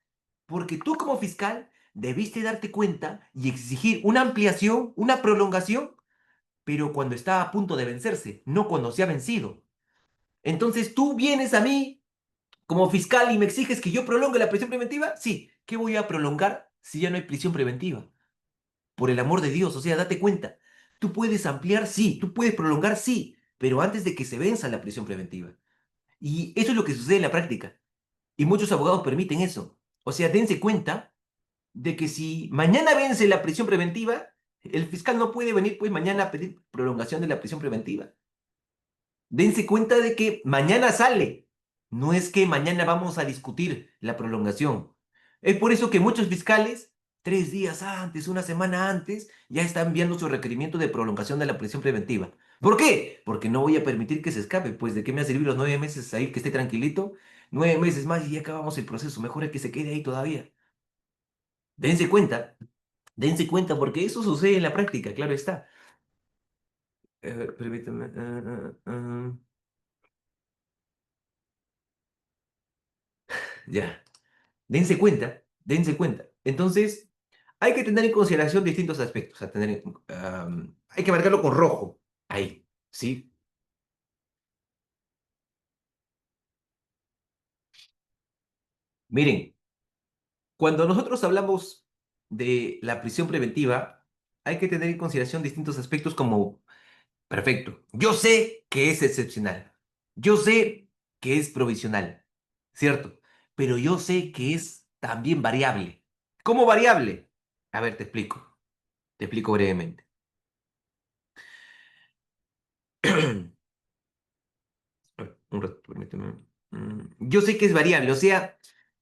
Porque tú como fiscal debiste darte cuenta y exigir una ampliación, una prolongación, pero cuando está a punto de vencerse, no cuando se ha vencido. Entonces tú vienes a mí como fiscal y me exiges que yo prolongue la prisión preventiva. Sí, ¿qué voy a prolongar si ya no hay prisión preventiva? Por el amor de Dios, o sea, date cuenta. Tú puedes ampliar, sí, tú puedes prolongar, sí, pero antes de que se venza la prisión preventiva. Y eso es lo que sucede en la práctica. Y muchos abogados permiten eso. O sea, dense cuenta de que si mañana vence la prisión preventiva, el fiscal no puede venir pues mañana a pedir prolongación de la prisión preventiva. Dense cuenta de que mañana sale. No es que mañana vamos a discutir la prolongación. Es por eso que muchos fiscales, 3 días antes, una semana antes, ya están enviando su requerimiento de prolongación de la prisión preventiva. ¿Por qué? Porque no voy a permitir que se escape. Pues, ¿de qué me ha servido los 9 meses ahí que esté tranquilito? 9 meses más y ya acabamos el proceso. Mejor es que se quede ahí todavía. Dense cuenta. Dense cuenta, porque eso sucede en la práctica, claro está. Permítame. Ya. Dense cuenta, dense cuenta. Entonces, hay que tener en consideración distintos aspectos. Hay que marcarlo con rojo. Ahí, ¿sí? Miren, cuando nosotros hablamos de la prisión preventiva, hay que tener en consideración distintos aspectos como, perfecto, yo sé que es excepcional. Yo sé que es provisional, ¿cierto? Pero yo sé que es también variable. ¿Cómo variable? A ver, te explico. Te explico brevemente. Un rato, permíteme. Yo sé que es variable, o sea,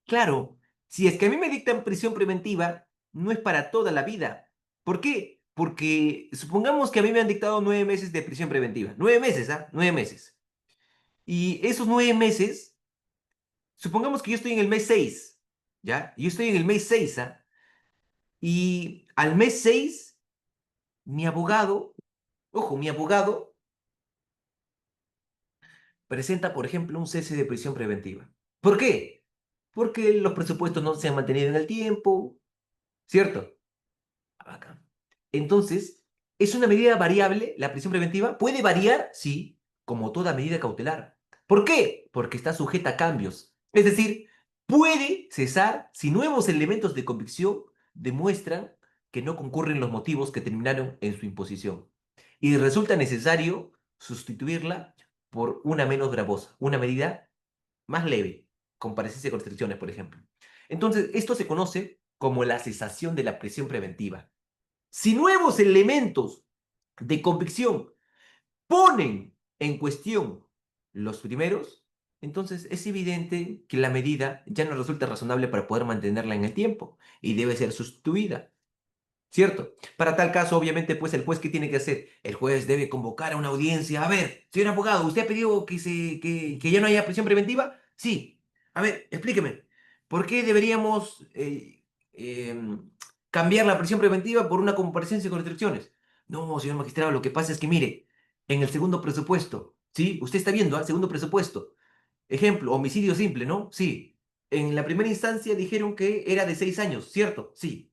claro, si es que a mí me dictan prisión preventiva, no es para toda la vida. ¿Por qué? Porque supongamos que a mí me han dictado 9 meses de prisión preventiva. 9 meses, ¿ah? 9 meses. Y esos 9 meses, supongamos que yo estoy en el mes 6, ¿ya? Yo estoy en el mes 6, ¿ah? Y al mes 6, mi abogado, ojo, mi abogado presenta, por ejemplo, un cese de prisión preventiva. ¿Por qué? Porque los presupuestos no se han mantenido en el tiempo, ¿cierto? Acá. Entonces, ¿es una medida variable la prisión preventiva? ¿Puede variar? Sí. como toda medida cautelar. ¿Por qué? Porque está sujeta a cambios. Es decir, puede cesar si nuevos elementos de convicción demuestran que no concurren los motivos que terminaron en su imposición. Y resulta necesario sustituirla por una menos gravosa, una medida más leve, comparecencia con restricciones, por ejemplo. Entonces, esto se conoce como la cesación de la prisión preventiva. Si nuevos elementos de convicción ponen en cuestión los primeros, entonces es evidente que la medida ya no resulta razonable para poder mantenerla en el tiempo y debe ser sustituida. ¿Cierto? Para tal caso, obviamente, pues el juez, ¿qué tiene que hacer? El juez debe convocar a una audiencia. A ver, señor abogado, ¿usted ha pedido que ya no haya prisión preventiva? Sí. A ver, explíqueme. ¿Por qué deberíamos cambiar la prisión preventiva por una comparecencia con restricciones? No, señor magistrado, lo que pasa es que, mire, en el segundo presupuesto, ¿sí? Usted está viendo, ¿ah? Segundo presupuesto. Ejemplo, homicidio simple, ¿no? Sí. En la primera instancia dijeron que era de 6 años, ¿cierto? Sí,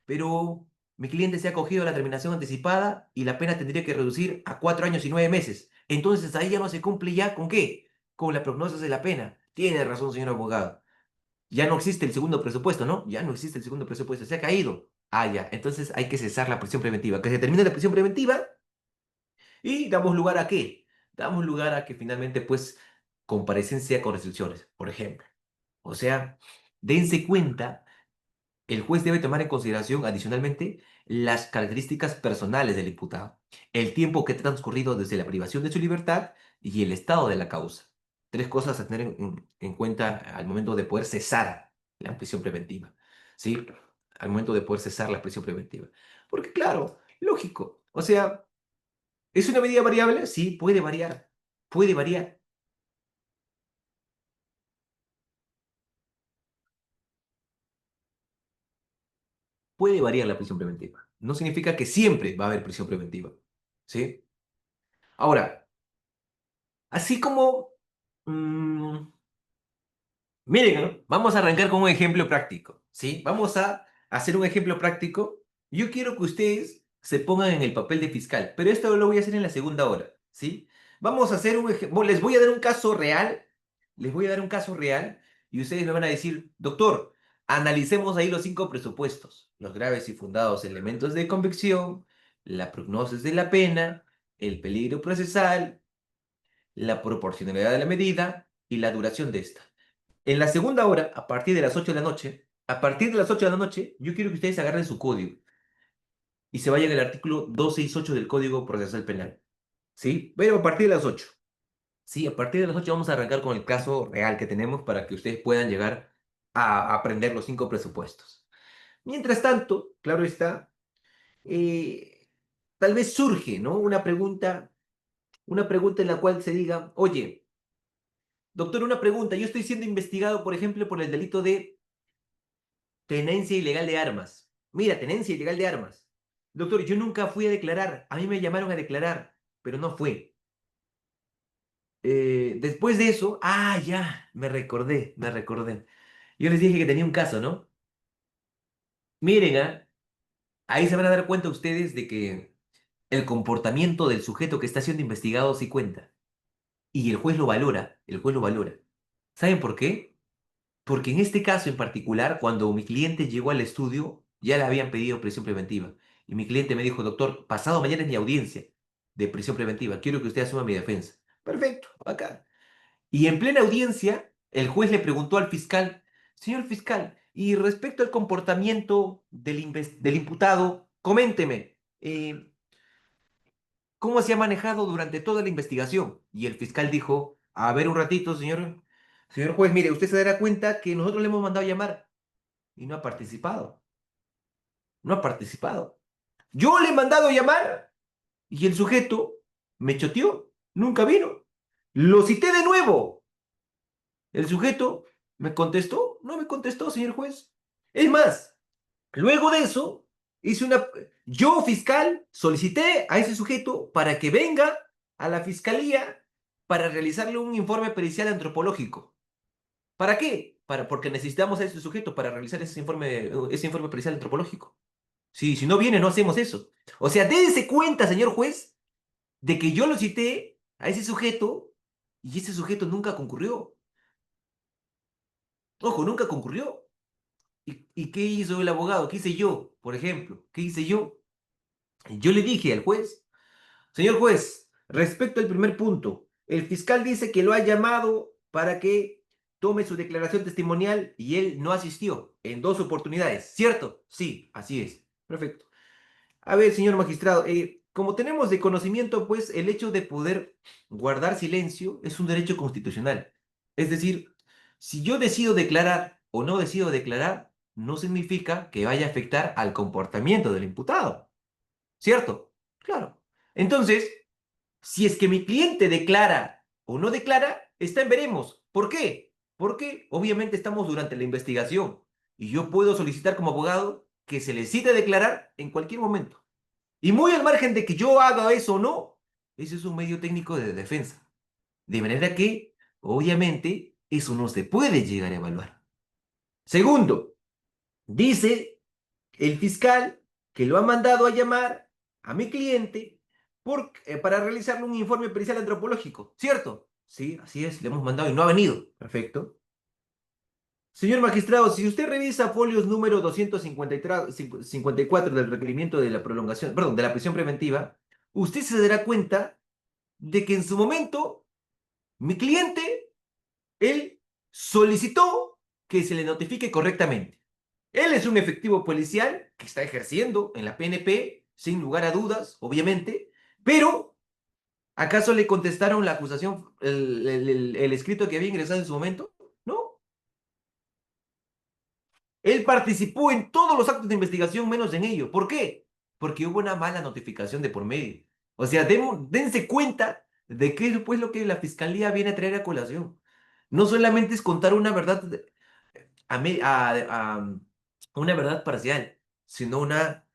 pero mi cliente se ha acogido a la terminación anticipada y la pena tendría que reducir a 4 años y 9 meses. Entonces ahí ya no se cumple ya con qué, con la prognosis de la pena. Tiene razón, señor abogado. Ya no existe el segundo presupuesto, ¿no? Ya no existe el segundo presupuesto, se ha caído. Ah, ya, entonces hay que cesar la prisión preventiva. Que se termine la prisión preventiva y damos lugar a qué? Damos lugar a que finalmente, pues, comparecencia con restricciones, por ejemplo. O sea, dense cuenta, el juez debe tomar en consideración adicionalmente las características personales del imputado, el tiempo que ha transcurrido desde la privación de su libertad y el estado de la causa. Tres cosas a tener en cuenta al momento de poder cesar la prisión preventiva. ¿Sí? Al momento de poder cesar la prisión preventiva. Porque claro, lógico. O sea, ¿es una medida variable? Sí, puede variar. Puede variar. Puede variar la prisión preventiva. No significa que siempre va a haber prisión preventiva. ¿Sí? Ahora, así como, mm, miren, ¿no? Vamos a arrancar con un ejemplo práctico, ¿sí? Vamos a hacer un ejemplo práctico. Yo quiero que ustedes se pongan en el papel de fiscal, pero esto lo voy a hacer en la segunda hora, ¿sí? Vamos a hacer un ejemplo, les voy a dar un caso real, les voy a dar un caso real y ustedes me van a decir, doctor, analicemos ahí los 5 presupuestos, los graves y fundados elementos de convicción, la prognosis de la pena, el peligro procesal, la proporcionalidad de la medida y la duración de esta. En la segunda hora, a partir de las 8 de la noche, a partir de las 8 de la noche, yo quiero que ustedes agarren su código y se vayan al artículo 268 del Código Procesal Penal. ¿Sí? Pero a partir de las 8. Sí, a partir de las 8 vamos a arrancar con el caso real que tenemos para que ustedes puedan llegar a aprender los 5 presupuestos. Mientras tanto, claro está, eh, tal vez surge, ¿no? Una pregunta en la cual se diga, oye, doctor, una pregunta, yo estoy siendo investigado, por ejemplo, por el delito de tenencia ilegal de armas. Mira, tenencia ilegal de armas. Doctor, yo nunca fui a declarar. A mí me llamaron a declarar, pero no fue. Después de eso, ya, me recordé. Yo les dije que tenía un caso, ¿no? Miren, ahí se van a dar cuenta ustedes de que el comportamiento del sujeto que está siendo investigado sí cuenta. Y el juez lo valora, el juez lo valora. ¿Saben por qué? Porque en este caso en particular, cuando mi cliente llegó al estudio, ya le habían pedido prisión preventiva. Y mi cliente me dijo, doctor, pasado mañana es mi audiencia de prisión preventiva. Quiero que usted asuma mi defensa. Perfecto, acá. Y en plena audiencia, el juez le preguntó al fiscal, señor fiscal, y respecto al comportamiento del imputado, coménteme, ¿cómo se ha manejado durante toda la investigación? Y el fiscal dijo, a ver un ratito, señor juez, mire, usted se dará cuenta que nosotros le hemos mandado llamar y no ha participado. No ha participado. Yo le he mandado llamar y el sujeto me choteó. Nunca vino. Lo cité de nuevo. El sujeto me contestó. No me contestó, señor juez. Es más, luego de eso, hice una... Yo, fiscal, solicité a ese sujeto para que venga a la fiscalía para realizarle un informe pericial antropológico. ¿Para qué? Porque necesitamos a ese sujeto para realizar ese informe pericial antropológico. Sí, si no viene, no hacemos eso. O sea, dése cuenta, señor juez, de que yo lo cité a ese sujeto y ese sujeto nunca concurrió. Ojo, nunca concurrió. ¿Y qué hizo el abogado? ¿Qué hice yo, por ejemplo? ¿Qué hice yo? Yo le dije al juez, señor juez, respecto al primer punto, el fiscal dice que lo ha llamado para que tome su declaración testimonial y él no asistió en dos oportunidades, ¿cierto? Sí, así es. Perfecto. A ver, señor magistrado, como tenemos de conocimiento, pues el hecho de poder guardar silencio es un derecho constitucional. Es decir, si yo decido declarar o no decido declarar, no significa que vaya a afectar al comportamiento del imputado, ¿cierto? Claro. Entonces, si es que mi cliente declara o no declara, está en veremos. ¿Por qué? Porque obviamente estamos durante la investigación y yo puedo solicitar como abogado que se le cite a declarar en cualquier momento. Y muy al margen de que yo haga eso o no, ese es un medio técnico de defensa. De manera que, obviamente, eso no se puede llegar a evaluar. Segundo, dice el fiscal que lo ha mandado a llamar a mi cliente para realizarle un informe pericial antropológico. ¿Cierto? Sí, así es, le hemos mandado y no ha venido. Perfecto. Señor magistrado, si usted revisa folios número 254 del requerimiento de la prolongación, perdón, de la prisión preventiva, usted se dará cuenta de que en su momento mi cliente, él solicitó que se le notifique correctamente. Él es un efectivo policial que está ejerciendo en la PNP, sin lugar a dudas, obviamente, pero ¿acaso le contestaron la acusación, el escrito que había ingresado en su momento? No. Él participó en todos los actos de investigación menos en ello. ¿Por qué? Porque hubo una mala notificación de por medio. O sea, dense cuenta de qué es pues lo que la fiscalía viene a traer a colación. No solamente es contar una verdad una verdad parcial, sino una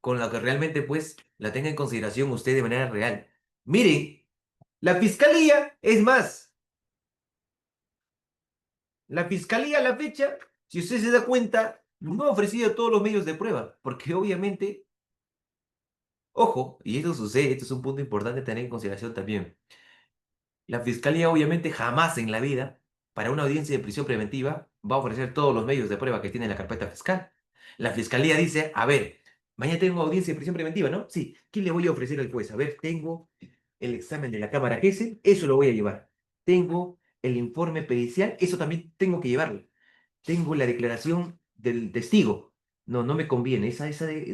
con la que realmente pues la tenga en consideración usted de manera real. Miren, la fiscalía, es más, la fiscalía a la fecha, si usted se da cuenta, no ha ofrecido todos los medios de prueba, porque obviamente, ojo, y esto sucede, esto es un punto importante a tener en consideración también. La fiscalía obviamente jamás en la vida, para una audiencia de prisión preventiva, va a ofrecer todos los medios de prueba que tiene la carpeta fiscal. La fiscalía dice, a ver, mañana tengo audiencia de prisión preventiva, ¿no? Sí, ¿qué le voy a ofrecer al juez? A ver, tengo el examen de la cámara Gesell, eso lo voy a llevar. Tengo el informe pericial, eso también tengo que llevarlo. Tengo la declaración del testigo. No, no me conviene,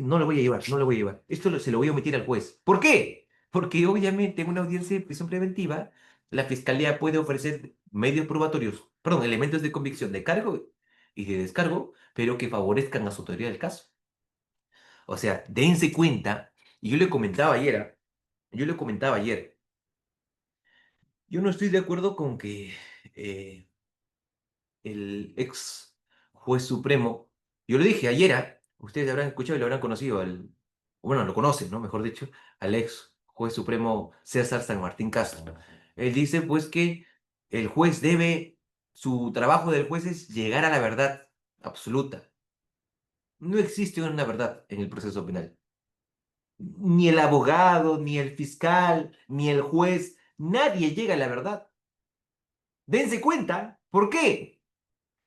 no lo voy a llevar, no lo voy a llevar. Se lo voy a omitir al juez. ¿Por qué? Porque obviamente en una audiencia de prisión preventiva, la fiscalía puede ofrecer medios probatorios, perdón, elementos de convicción de cargo y de descargo, pero que favorezcan a su teoría del caso. O sea, dense cuenta, y yo le comentaba ayer, yo no estoy de acuerdo con que eh, el ex juez supremo, yo lo dije ayer, ustedes habrán escuchado y lo habrán conocido, bueno, lo conocen, ¿no? Mejor dicho, al ex juez supremo César San Martín Castro. Él dice, pues, que el juez su trabajo del juez es llegar a la verdad absoluta. No existe una verdad en el proceso penal. Ni el abogado, ni el fiscal, ni el juez, nadie llega a la verdad. Dense cuenta, ¿por qué?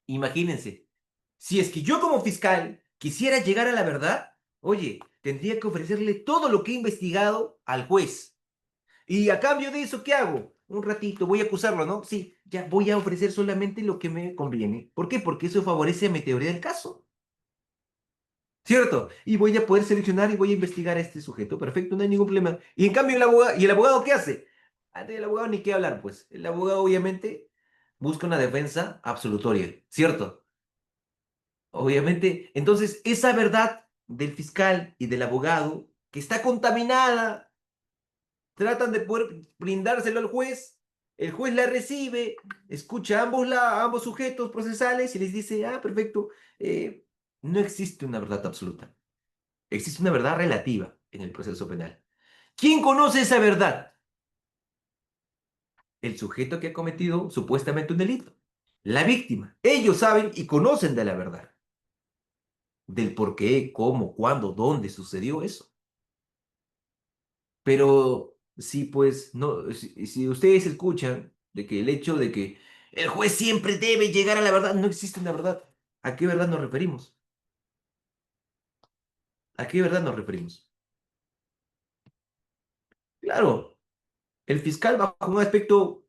Imagínense, si es que yo como fiscal quisiera llegar a la verdad, oye, tendría que ofrecerle todo lo que he investigado al juez. Y a cambio de eso, ¿qué hago? Un ratito, voy a acusarlo, ¿no? Sí, ya voy a ofrecer solamente lo que me conviene. ¿Por qué? Porque eso favorece a mi teoría del caso. ¿Cierto? Y voy a poder seleccionar y voy a investigar a este sujeto. Perfecto, no hay ningún problema. Y en cambio, ¿y el abogado qué hace? Antes del abogado ni qué hablar, pues. El abogado obviamente busca una defensa absolutoria, ¿cierto? Obviamente, entonces esa verdad del fiscal y del abogado, que está contaminada, tratan de poder brindárselo al juez, el juez la recibe, escucha a ambos sujetos procesales y les dice, perfecto, no existe una verdad absoluta, existe una verdad relativa en el proceso penal. ¿Quién conoce esa verdad? El sujeto que ha cometido supuestamente un delito, la víctima. Ellos saben y conocen de la verdad, del por qué, cómo, cuándo, dónde sucedió eso. Pero si pues no, si ustedes escuchan de que el hecho de que el juez siempre debe llegar a la verdad, no existe una verdad. ¿A qué verdad nos referimos? ¿A qué verdad nos referimos? Claro, el fiscal bajo un aspecto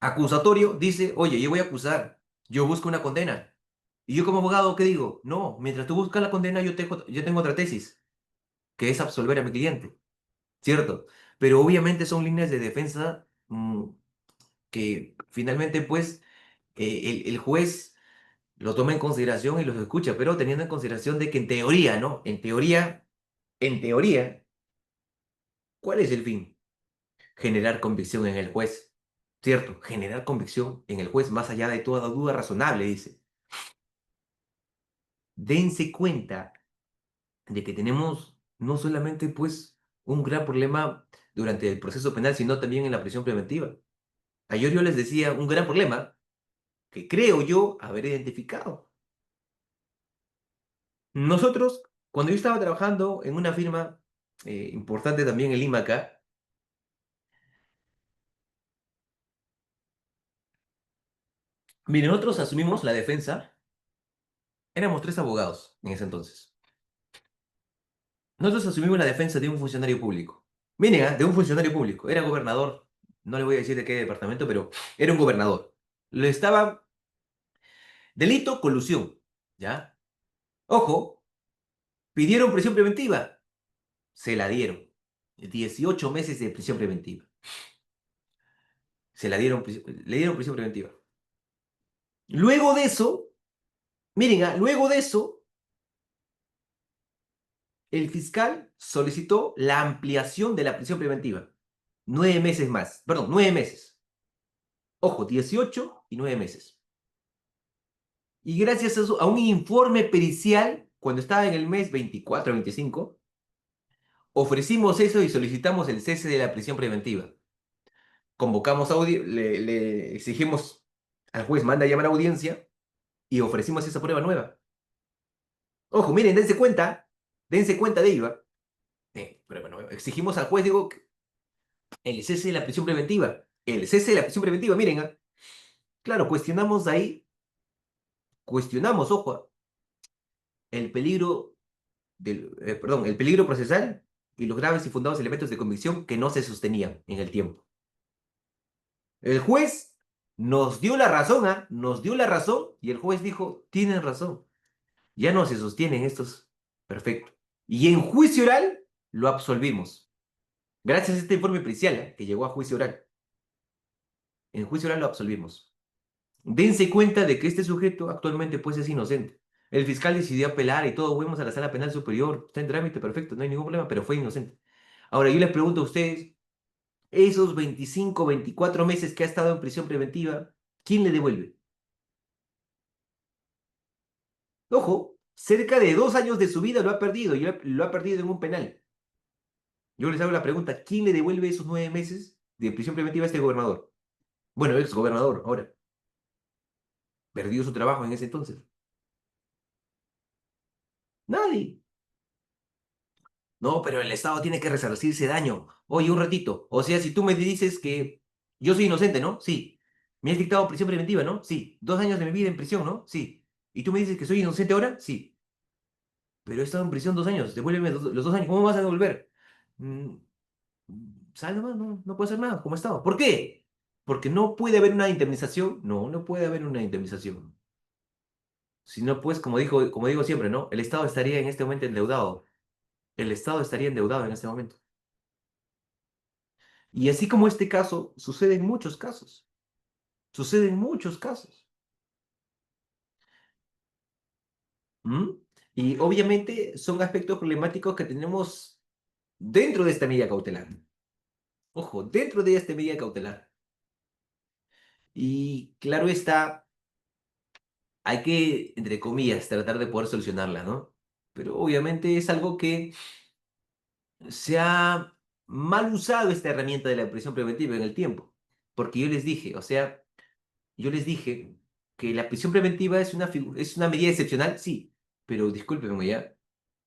acusatorio dice, oye, yo voy a acusar, yo busco una condena. Y yo como abogado, ¿qué digo? No, mientras tú buscas la condena, yo tengo otra tesis, que es absolver a mi cliente, ¿cierto? Pero obviamente son líneas de defensa que finalmente, pues, el juez lo toma en consideración y los escucha, pero teniendo en consideración de que en teoría, ¿no? En teoría, ¿cuál es el fin? Generar convicción en el juez, ¿cierto? Generar convicción en el juez más allá de toda duda razonable, dice. Dense cuenta de que tenemos no solamente, pues, un gran problema durante el proceso penal, sino también en la prisión preventiva. Ayer yo les decía un gran problema que creo yo haber identificado. Nosotros, cuando yo estaba trabajando en una firma importante también en Lima acá, miren, nosotros asumimos la defensa, éramos tres abogados en ese entonces. Nosotros asumimos la defensa de un funcionario público. Miren, de un funcionario público, era gobernador, no le voy a decir de qué departamento, pero era un gobernador. Lo estaba, delito, colusión, ¿ya? Ojo, pidieron prisión preventiva, se la dieron. 18 meses de prisión preventiva. Se la dieron, le dieron prisión preventiva. Luego de eso, miren, luego de eso, el fiscal solicitó la ampliación de la prisión preventiva. 9 meses más. Perdón, 9 meses. Ojo, 18 y 9 meses. Y gracias a eso, a un informe pericial, cuando estaba en el mes 24 o 25, ofrecimos eso y solicitamos el cese de la prisión preventiva. Convocamos le exigimos al juez, manda a llamar a audiencia y ofrecimos esa prueba nueva. Ojo, miren, dense cuenta de ello. Prueba nueva. Exigimos al juez, digo, el cese de la prisión preventiva. El cese de la prisión preventiva, miren, claro, cuestionamos ahí, cuestionamos, ojo, el peligro perdón, el peligro procesal y los graves y fundados elementos de convicción que no se sostenían en el tiempo. El juez nos dio la razón, nos dio la razón y el juez dijo, tienen razón, ya no se sostienen estos. Perfecto. Y en juicio oral lo absolvimos. Gracias a este informe pericial que llegó a juicio oral. En juicio oral lo absolvimos. Dense cuenta de que este sujeto actualmente pues es inocente. El fiscal decidió apelar y todo, fuimos a la sala penal superior, está en trámite, perfecto, no hay ningún problema, pero fue inocente. Ahora yo les pregunto a ustedes, esos 25, 24 meses que ha estado en prisión preventiva, ¿quién le devuelve? Ojo, cerca de 2 años de su vida lo ha perdido y lo ha perdido en un penal. Yo les hago la pregunta, ¿quién le devuelve esos 9 meses de prisión preventiva a este gobernador? Bueno, ex gobernador, ahora. Perdió su trabajo en ese entonces. Nadie. No, pero el Estado tiene que resarcirse daño. Oye, un ratito. O sea, si tú me dices que yo soy inocente, ¿no? Sí. Me has dictado prisión preventiva, ¿no? Sí. 2 años de mi vida en prisión, ¿no? Sí. ¿Y tú me dices que soy inocente ahora? Sí. Pero he estado en prisión 2 años. Devuélveme los 2 años. ¿Cómo vas a devolver? Mm, Sal nomás, no puedo hacer nada. ¿Cómo he estado? ¿Por qué? Porque no puede haber una indemnización. No, no puede haber una indemnización. Si no, pues, como digo siempre, ¿no? El Estado estaría en este momento endeudado. El Estado estaría endeudado en este momento. Y así como este caso, sucede en muchos casos. Sucede en muchos casos. ¿Mm? Y obviamente son aspectos problemáticos que tenemos dentro de esta medida cautelar. Ojo, dentro de esta medida cautelar. Y claro está, hay que, entre comillas, tratar de poder solucionarla, ¿no? Pero obviamente es algo que se ha mal usado esta herramienta de la prisión preventiva en el tiempo. Porque yo les dije, o sea, yo les dije que la prisión preventiva es una medida excepcional, sí, pero discúlpenme ya,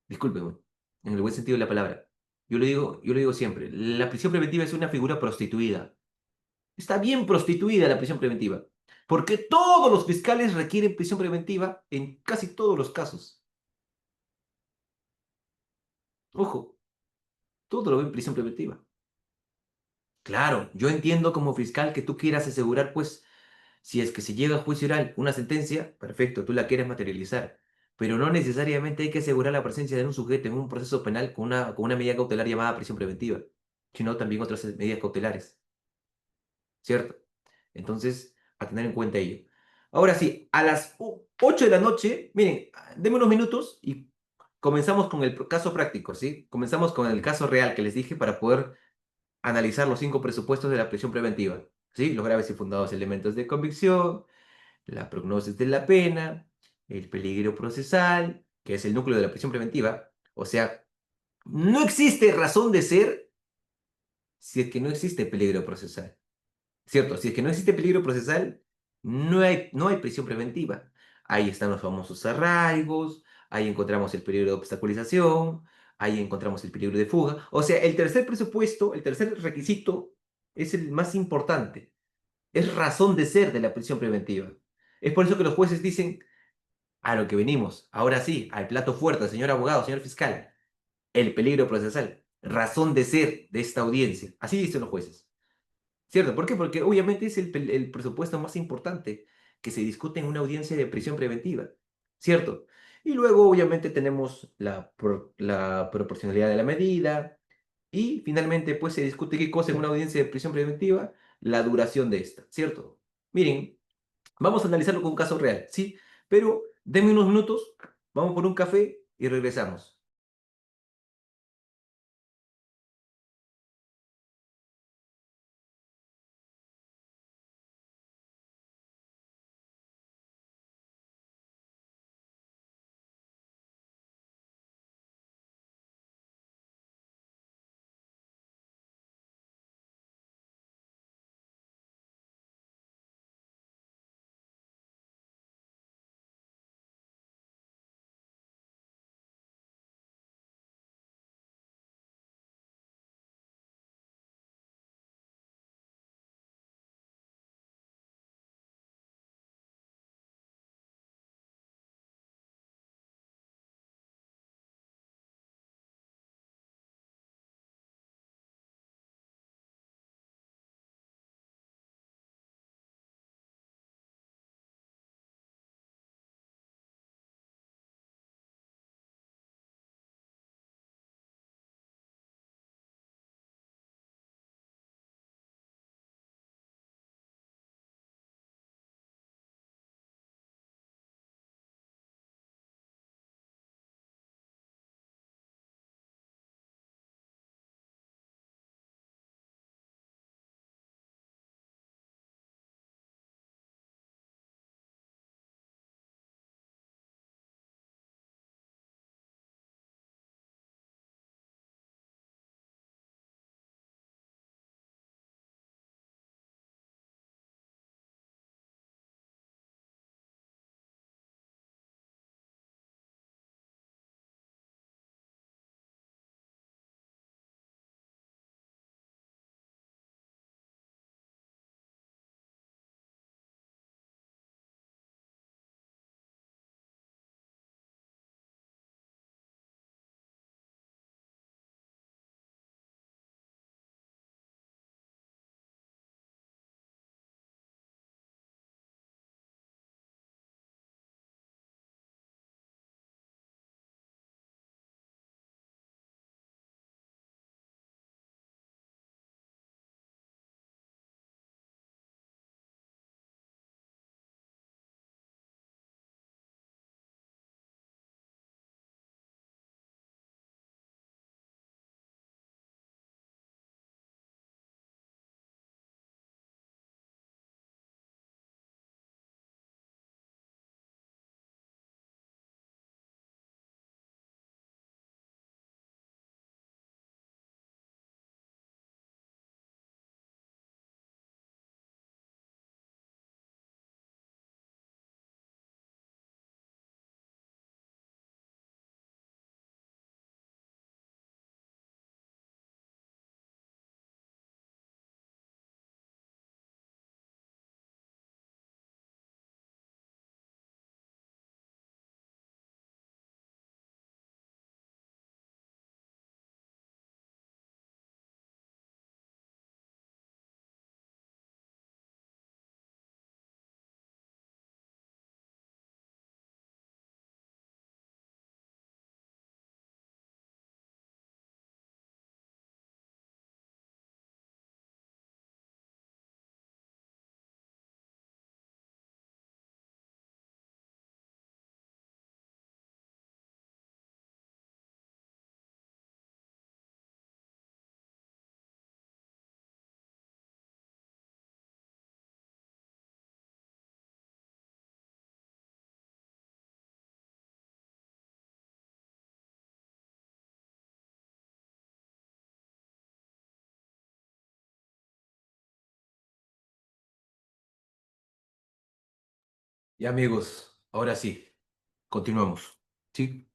discúlpenme, en el buen sentido de la palabra. Yo le digo siempre, la prisión preventiva es una figura prostituida. Está bien prostituida la prisión preventiva, porque todos los fiscales requieren prisión preventiva en casi todos los casos. Ojo, todo lo ven prisión preventiva. Claro, yo entiendo como fiscal que tú quieras asegurar, pues, si es que se llega a juicio oral una sentencia, perfecto, tú la quieres materializar, pero no necesariamente hay que asegurar la presencia de un sujeto en un proceso penal con una medida cautelar llamada prisión preventiva, sino también otras medidas cautelares, ¿cierto? Entonces, a tener en cuenta ello. Ahora sí, a las 8 de la noche, miren, denme unos minutos y comenzamos con el caso práctico, ¿sí? Comenzamos con el caso real que les dije para poder analizar los 5 presupuestos de la prisión preventiva, ¿sí? Los graves y fundados elementos de convicción, la prognosis de la pena, el peligro procesal, que es el núcleo de la prisión preventiva. O sea, no existe razón de ser si es que no existe peligro procesal. ¿Cierto? Si es que no existe peligro procesal, no hay prisión preventiva. Ahí están los famosos arraigos, ahí encontramos el peligro de obstaculización, ahí encontramos el peligro de fuga. O sea, el tercer presupuesto, el tercer requisito es el más importante. Es razón de ser de la prisión preventiva. Es por eso que los jueces dicen, a lo que venimos, ahora sí, al plato fuerte, señor abogado, señor fiscal, el peligro procesal, razón de ser de esta audiencia. Así dicen los jueces. ¿Cierto? ¿Por qué? Porque obviamente es el presupuesto más importante que se discute en una audiencia de prisión preventiva. ¿Cierto? Y luego obviamente tenemos la proporcionalidad de la medida y finalmente pues se discute qué cosa en una audiencia de prisión preventiva, la duración de esta. ¿Cierto? Miren, vamos a analizarlo con un caso real, ¿sí? Pero denme unos minutos, vamos por un café y regresamos. Y amigos, ahora sí, continuamos. ¿Sí?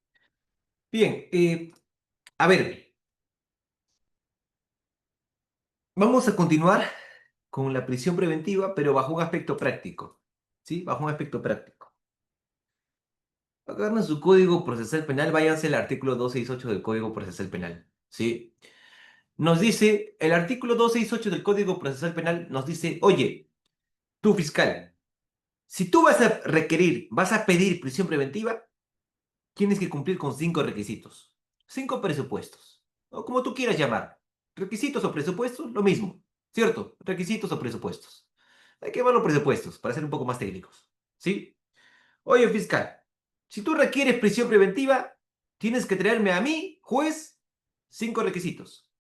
Bien, a ver, vamos a continuar con la prisión preventiva, pero bajo un aspecto práctico. ¿Sí? Bajo un aspecto práctico. Agarren su código procesal penal, váyanse al artículo 268 del Código Procesal Penal. ¿Sí? Nos dice, el artículo 268 del Código Procesal Penal nos dice, oye, tú fiscal, si tú vas a requerir, vas a pedir prisión preventiva, tienes que cumplir con 5 requisitos, 5 presupuestos, o como tú quieras llamar. Requisitos o presupuestos, lo mismo, ¿cierto? Requisitos o presupuestos. Hay que llamarlo presupuestos para ser un poco más técnicos, ¿sí? Oye, fiscal, si tú requieres prisión preventiva, tienes que traerme a mí, juez, 5 requisitos.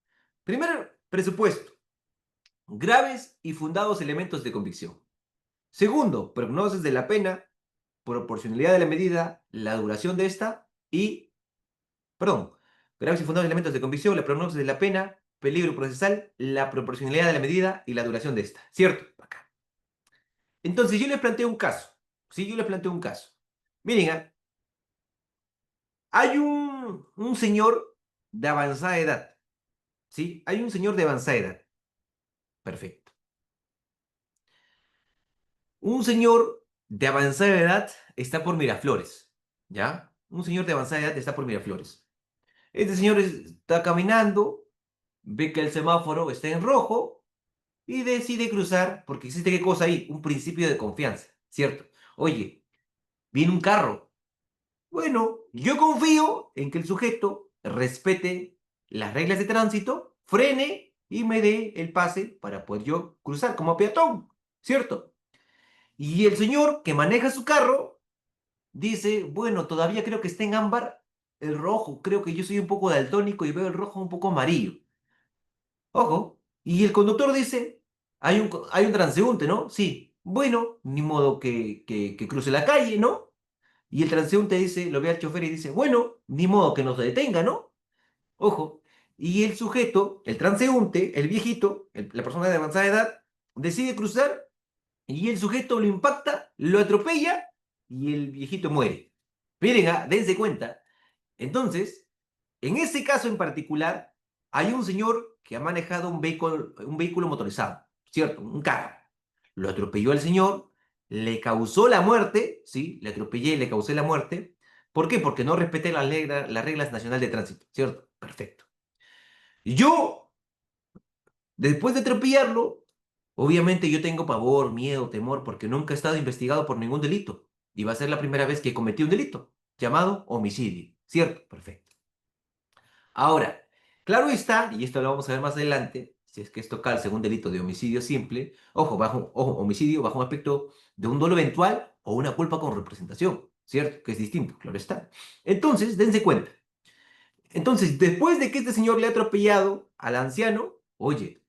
Primer presupuesto, graves y fundados elementos de convicción. Segundo, prognosis de la pena, proporcionalidad de la medida, la duración de esta y, perdón, graves y fundados elementos de convicción, la prognosis de la pena, peligro procesal, la proporcionalidad de la medida y la duración de esta. ¿Cierto? Acá. Entonces yo les planteo un caso. Sí, yo les planteo un caso. Miren, hay un señor de avanzada edad. ¿Sí? Hay un señor de avanzada edad. Perfecto. Un señor de avanzada edad está por Miraflores. ¿Ya? Un señor de avanzada edad está por Miraflores. Este señor está caminando, ve que el semáforo está en rojo y decide cruzar, porque existe qué cosa ahí, un principio de confianza, ¿cierto? Oye, viene un carro. Bueno, yo confío en que el sujeto respete las reglas de tránsito, frene y me dé el pase para poder yo cruzar como peatón, ¿cierto? Y el señor que maneja su carro dice, bueno, todavía creo que está en ámbar el rojo, creo que yo soy un poco daltónico y veo el rojo un poco amarillo. Ojo. Y el conductor dice, hay un transeúnte, ¿no? Sí. Bueno, ni modo que cruce la calle, ¿no? Y el transeúnte dice, lo ve al chofer y dice, bueno, ni modo que nos detenga, ¿no? Ojo. Y el sujeto, el transeúnte, el viejito, la persona de avanzada edad, decide cruzar y el sujeto lo impacta, lo atropella y el viejito muere. Miren, dense cuenta. Entonces, en ese caso en particular, hay un señor que ha manejado un vehículo motorizado, ¿cierto? Un carro. Lo atropelló al señor, le causó la muerte, ¿sí? Le atropellé y le causé la muerte. ¿Por qué? Porque no respeté las reglas nacionales de tránsito, ¿cierto? Perfecto. Yo, después de atropellarlo, obviamente yo tengo pavor, miedo, temor, porque nunca he estado investigado por ningún delito. Y va a ser la primera vez que cometí un delito, llamado homicidio, ¿cierto? Perfecto. Ahora, claro está, y esto lo vamos a ver más adelante, si es que esto calza en un delito de homicidio simple, ojo, homicidio bajo un aspecto de un dolo eventual o una culpa con representación, ¿cierto? Que es distinto, claro está. Entonces, dense cuenta. Entonces, después de que este señor le ha atropellado al anciano, oye,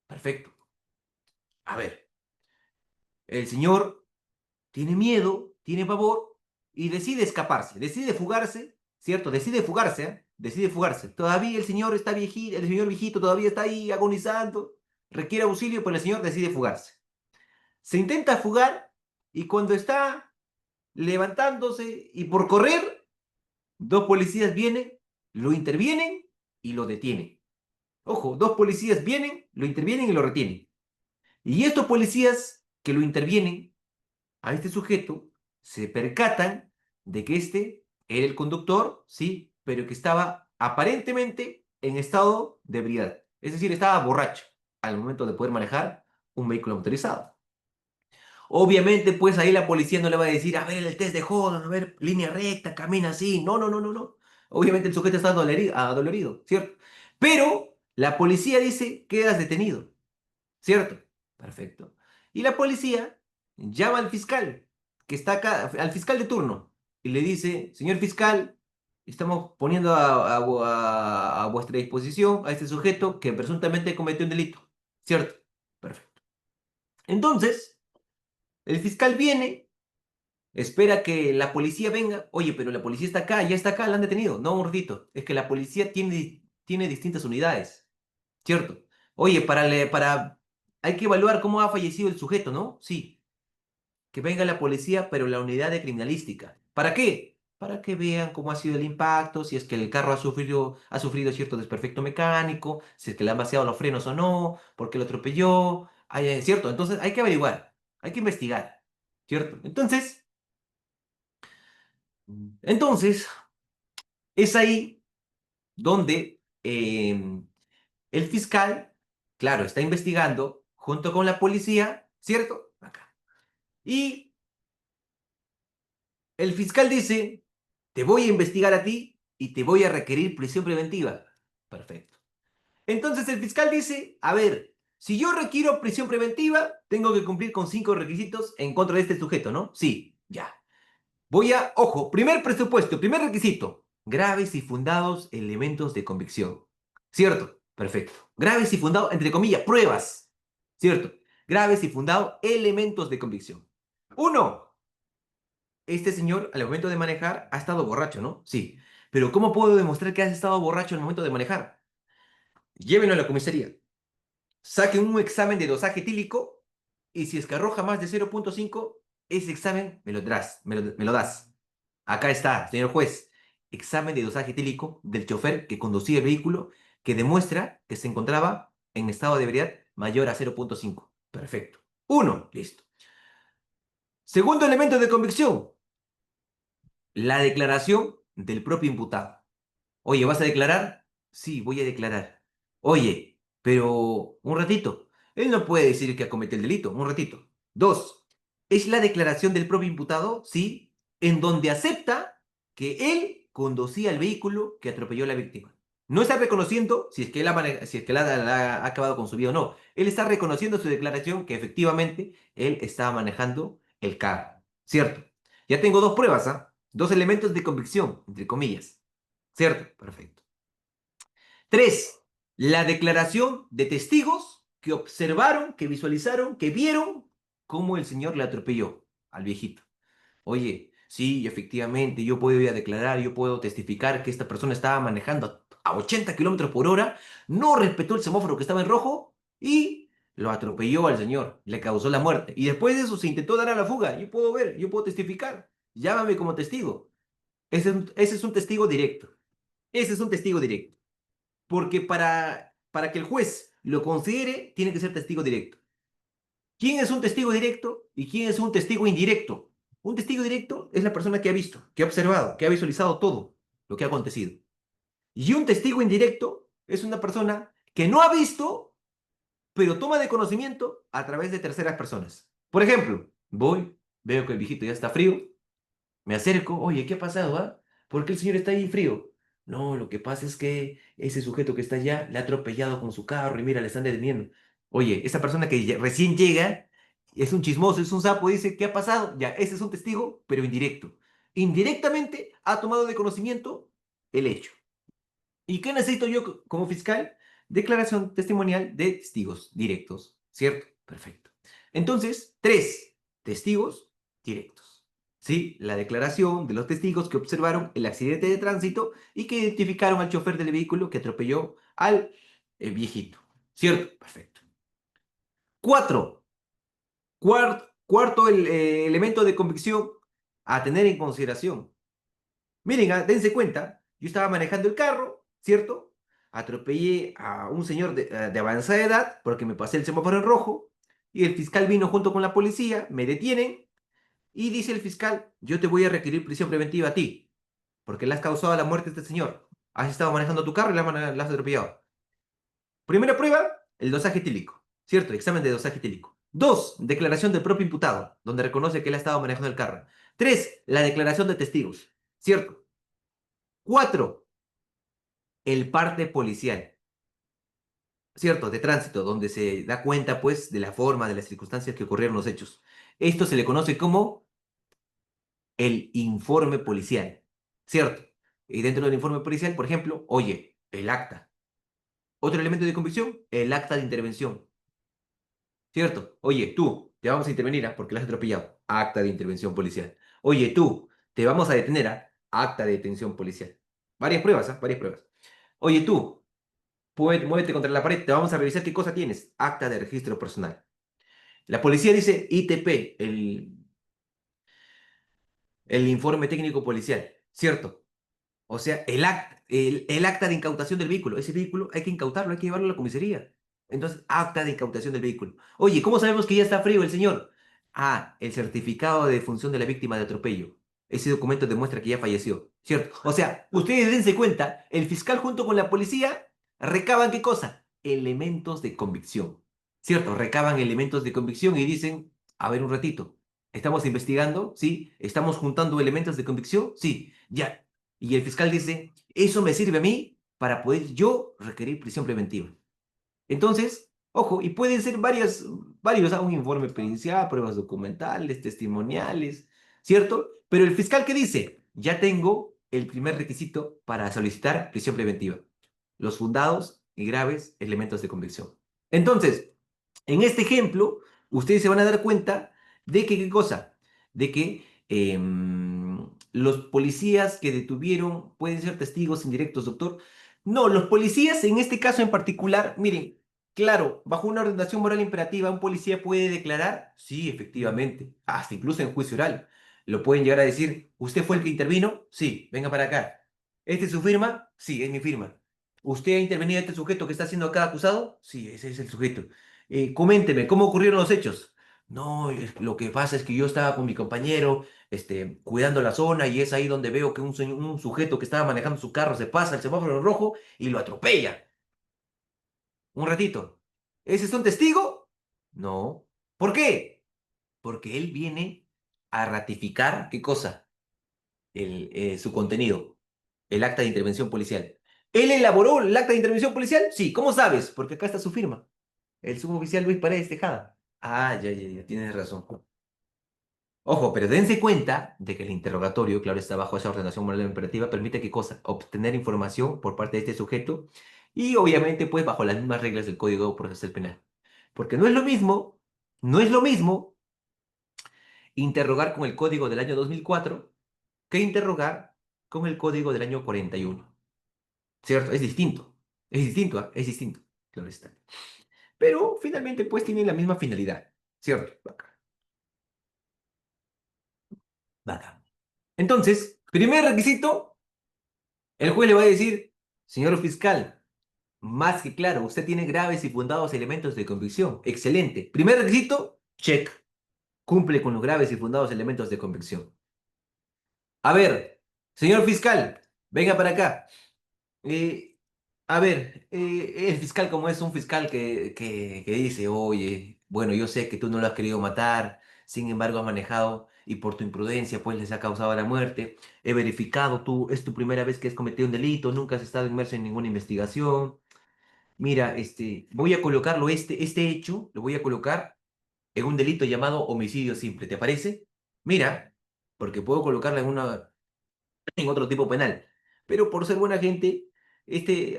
perfecto. A ver, el señor tiene miedo, tiene pavor y decide escaparse, decide fugarse, ¿cierto? Decide fugarse, ¿eh? Decide fugarse. Todavía el señor está viejito, el señor viejito todavía está ahí agonizando, requiere auxilio, pero el señor decide fugarse. Se intenta fugar y cuando está levantándose y por correr, 2 policías vienen, lo intervienen y lo detienen. Ojo, 2 policías vienen, lo intervienen y lo retienen. Y estos policías que lo intervienen a este sujeto se percatan de que este era el conductor, sí, pero que estaba aparentemente en estado de ebriedad. Es decir, estaba borracho al momento de poder manejar un vehículo motorizado. Obviamente, pues ahí la policía no le va a decir, a ver, el test de Hodon, a ver, línea recta, camina así. No, no, no, no, no. Obviamente el sujeto está adolorido, ¿cierto? Pero la policía dice, quedas detenido. ¿Cierto? Perfecto. Y la policía llama al fiscal, que está acá, al fiscal de turno, y le dice, señor fiscal, estamos poniendo a vuestra disposición a este sujeto que presuntamente cometió un delito. ¿Cierto? Perfecto. Entonces, el fiscal viene, espera que la policía venga. Oye, pero la policía está acá, ya está acá, la han detenido. No, un ratito. Es que la policía tiene distintas unidades. ¿Cierto? Oye, hay que evaluar cómo ha fallecido el sujeto, ¿no? Sí. que venga la policía, pero la unidad de criminalística. ¿Para qué? Para que vean cómo ha sido el impacto, si es que el carro ha sufrido cierto desperfecto mecánico, si es que le han vaciado los frenos o no, por qué lo atropelló, ¿cierto? Entonces hay que averiguar, hay que investigar, ¿cierto? Entonces, es ahí donde el fiscal, claro, está investigando junto con la policía, ¿cierto? Acá. Y el fiscal dice, te voy a investigar a ti y te voy a requerir prisión preventiva. Perfecto. Entonces el fiscal dice, a ver, si yo requiero prisión preventiva, tengo que cumplir con 5 requisitos en contra de este sujeto, ¿no? Sí, ya. Ojo, primer presupuesto, primer requisito, graves y fundados elementos de convicción. ¿Cierto? Perfecto. Graves y fundados, entre comillas, pruebas. ¿Cierto? Graves y fundados elementos de convicción. Uno, este señor al momento de manejar ha estado borracho, ¿no? Sí. Pero ¿cómo puedo demostrar que has estado borracho al momento de manejar? Llévenlo a la comisaría. Saquen un examen de dosaje etílico y si es que arroja más de 0,5, ese examen me lo das. Acá está, señor juez. Examen de dosaje etílico del chofer que conducía el vehículo que demuestra que se encontraba en estado de ebriedad mayor a 0,5. Perfecto. Uno, listo. Segundo elemento de convicción, la declaración del propio imputado. Oye, ¿vas a declarar? Sí, voy a declarar. Oye, pero un ratito. Él no puede decir que cometió el delito. Un ratito. Dos, es la declaración del propio imputado, sí, en donde acepta que él conducía el vehículo que atropelló a la víctima. No está reconociendo si es que él ha acabado con su vida o no. Él está reconociendo su declaración que efectivamente él estaba manejando el carro. ¿Cierto? Ya tengo dos pruebas, ¿ah? Dos elementos de convicción, entre comillas. ¿Cierto? Perfecto. Tres, la declaración de testigos que observaron, que visualizaron, que vieron cómo el señor le atropelló al viejito. Oye, sí, efectivamente, yo puedo ir a declarar, yo puedo testificar que esta persona estaba manejando a 80 kilómetros por hora, no respetó el semáforo que estaba en rojo y lo atropelló al señor, le causó la muerte. Y después de eso se intentó dar a la fuga. Yo puedo ver, yo puedo testificar. Llámame como testigo. Ese es un testigo directo. Ese es un testigo directo. Porque para que el juez lo considere, tiene que ser testigo directo. ¿Quién es un testigo directo y quién es un testigo indirecto? Un testigo directo es la persona que ha visto, que ha observado, que ha visualizado todo lo que ha acontecido. Y un testigo indirecto es una persona que no ha visto, pero toma de conocimiento a través de terceras personas. Por ejemplo, voy, veo que el viejito ya está frío, me acerco, oye, ¿qué ha pasado, ah? ¿Por qué el señor está ahí frío? No, lo que pasa es que ese sujeto que está allá le ha atropellado con su carro y mira, le están deteniendo. Oye, esa persona que recién llega es un chismoso, es un sapo, dice, ¿qué ha pasado? Ya, ese es un testigo, pero indirecto. Indirectamente ha tomado de conocimiento el hecho. ¿Y qué necesito yo como fiscal? Declaración testimonial de testigos directos, ¿cierto? Perfecto. Entonces, tres testigos directos. ¿Sí? La declaración de los testigos que observaron el accidente de tránsito y que identificaron al chofer del vehículo que atropelló al viejito. ¿Cierto? Perfecto. Cuatro. Cuarto elemento de convicción a tener en consideración. Miren, dense cuenta, yo estaba manejando el carro, ¿cierto? Atropellé a un señor de avanzada edad porque me pasé el semáforo en rojo y el fiscal vino junto con la policía, me detienen y dice el fiscal, yo te voy a requerir prisión preventiva a ti porque le has causado la muerte a este señor. Has estado manejando tu carro y le has atropellado. Primera prueba, el dosaje etílico, ¿cierto? Examen de dosaje etílico. Dos, declaración del propio imputado, donde reconoce que él ha estado manejando el carro. Tres, la declaración de testigos, ¿cierto? Cuatro, el parte policial, ¿cierto? De tránsito, donde se da cuenta, pues, de la forma, de las circunstancias que ocurrieron los hechos. Esto se le conoce como el informe policial, ¿cierto? Y dentro del informe policial, por ejemplo, oye, el acta. Otro elemento de convicción, el acta de intervención, ¿cierto? Oye, tú, te vamos a intervenir, porque la has atropellado. Acta de intervención policial. Oye, tú, te vamos a detener, acta de detención policial. Varias pruebas, ¿ah? Varias pruebas. Oye, tú, muévete contra la pared, te vamos a revisar qué cosa tienes. Acta de registro personal. La policía dice ITP, el el informe técnico policial, ¿cierto? O sea, el acta de incautación del vehículo. Ese vehículo hay que incautarlo, hay que llevarlo a la comisaría. Entonces, acta de incautación del vehículo. Oye, ¿cómo sabemos que ya está frío el señor? Ah, el certificado de defunción de la víctima de atropello. Ese documento demuestra que ya falleció, ¿cierto? O sea, ustedes dense cuenta, el fiscal junto con la policía recaban ¿qué cosa? Elementos de convicción, ¿cierto? Recaban elementos de convicción y dicen, a ver un ratito, ¿estamos investigando? Sí. ¿Estamos juntando elementos de convicción? Sí. Ya. Y el fiscal dice, eso me sirve a mí para poder yo requerir prisión preventiva. Entonces, ojo, y pueden ser varios, un informe pericial, pruebas documentales, testimoniales, ¿cierto? Pero el fiscal, ¿qué dice? Ya tengo el primer requisito para solicitar prisión preventiva. Los fundados y graves elementos de convicción. Entonces, en este ejemplo, ustedes se van a dar cuenta de que, ¿qué cosa? De que los policías que detuvieron pueden ser testigos indirectos, doctor. No, los policías en este caso en particular, miren, claro, bajo una ordenación moral imperativa, un policía puede declarar, sí, efectivamente, hasta incluso en juicio oral. Lo pueden llegar a decir, ¿usted fue el que intervino? Sí, venga para acá. ¿Esta es su firma? Sí, es mi firma. ¿Usted ha intervenido en este sujeto que está siendo acá acusado? Sí, ese es el sujeto. Coménteme, ¿cómo ocurrieron los hechos? No, lo que pasa es que yo estaba con mi compañero, cuidando la zona y es ahí donde veo que un sujeto que estaba manejando su carro se pasa el semáforo rojo y lo atropella. Un ratito. ¿Ese es un testigo? No. ¿Por qué? Porque él viene a ratificar, ¿qué cosa? Su contenido, el acta de intervención policial. ¿Él elaboró el acta de intervención policial? Sí. ¿Cómo sabes? Porque acá está su firma. El suboficial Luis Paredes Tejada. Ah, ya, tienes razón. Ojo, pero dense cuenta de que el interrogatorio, claro, está bajo esa ordenación moral imperativa, permite qué cosa, obtener información por parte de este sujeto y obviamente pues bajo las mismas reglas del Código Procesal Penal. Porque no es lo mismo interrogar con el código del año 2004 que interrogar con el código del año 41. ¿Cierto? Es distinto, ¿ah? Es distinto, claro está. Pero finalmente pues tienen la misma finalidad, ¿cierto? Bacán, bacán. Entonces, primer requisito, el juez le va a decir, señor fiscal, más que claro, usted tiene graves y fundados elementos de convicción. Excelente. Primer requisito, check. Cumple con los graves y fundados elementos de convicción. A ver, señor fiscal, venga para acá. Eh, a ver, el fiscal como es un fiscal que dice, oye, bueno, yo sé que tú no lo has querido matar, sin embargo has manejado y por tu imprudencia pues les ha causado la muerte. He verificado, tú es tu primera vez que has cometido un delito, nunca has estado inmerso en ninguna investigación. Mira, voy a colocarlo, este hecho, lo voy a colocar en un delito llamado homicidio simple, ¿te parece? Mira, porque puedo colocarla en otro tipo penal. Pero por ser buena gente,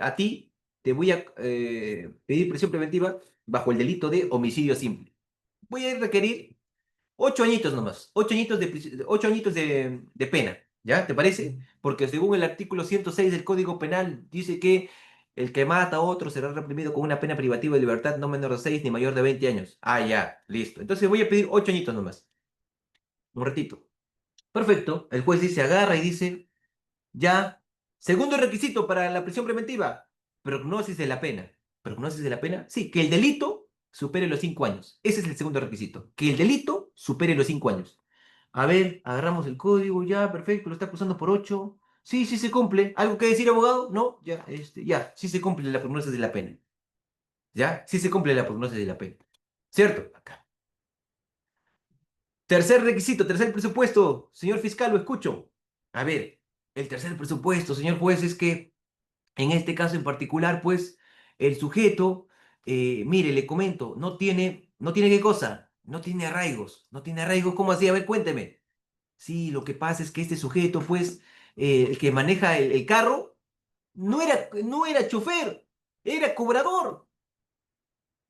a ti te voy a pedir prisión preventiva bajo el delito de homicidio simple. Voy a requerir 8 añitos nomás, 8 añitos de pena, ¿ya? ¿Te parece? Porque según el artículo 106 del Código Penal dice que el que mata a otro será reprimido con una pena privativa de libertad no menor de 6 ni mayor de 20 años. Ah, ya, listo. Entonces voy a pedir 8 añitos nomás, un ratito. Perfecto. El juez dice, agarra y dice, ya, segundo requisito para la prisión preventiva, prognosis de la pena. ¿Prognosis de la pena? Sí, que el delito supere los 5 años. Ese es el segundo requisito, que el delito supere los 5 años. A ver, agarramos el código, ya, perfecto, lo está acusando por 8. Sí, sí se cumple. ¿Algo que decir, abogado? No, ya, ya, sí se cumple la prognosis de la pena. ¿Ya? Sí se cumple la prognosis de la pena. ¿Cierto? Acá. Tercer requisito, tercer presupuesto. Señor fiscal, lo escucho. A ver, el tercer presupuesto, señor juez, es que en este caso en particular, pues, el sujeto, mire, le comento, no tiene qué cosa, no tiene arraigos, no tiene arraigos, ¿cómo así? A ver, cuénteme. Sí, lo que pasa es que este sujeto, pues, el que maneja el carro, no era chofer, era cobrador.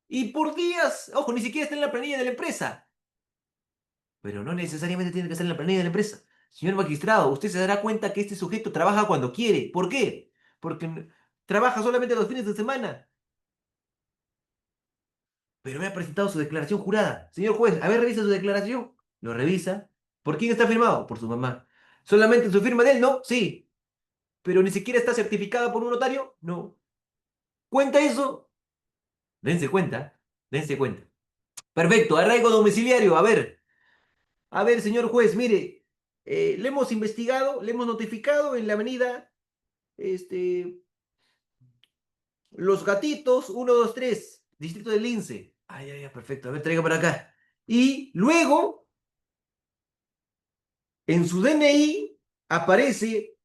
Y por días, ojo, ni siquiera está en la planilla de la empresa. Pero no necesariamente tiene que estar en la planilla de la empresa. Señor magistrado, usted se dará cuenta que este sujeto trabaja cuando quiere. ¿Por qué? Porque trabaja solamente los fines de semana. Pero me ha presentado su declaración jurada. Señor juez, a ver, revisa su declaración. Lo revisa. ¿Por quién está firmado? Por su mamá. ¿Solamente su firma de él? No, sí. Pero ni siquiera está certificada por un notario? No. ¿Cuenta eso? Dense cuenta, dense cuenta. Perfecto, arraigo domiciliario. A ver, señor juez, mire, le hemos investigado, le hemos notificado en la avenida, este, Los Gatitos, 123, distrito del Lince. Ay, ay, ay, perfecto. A ver, traiga para acá. Y luego, en su DNI, aparece,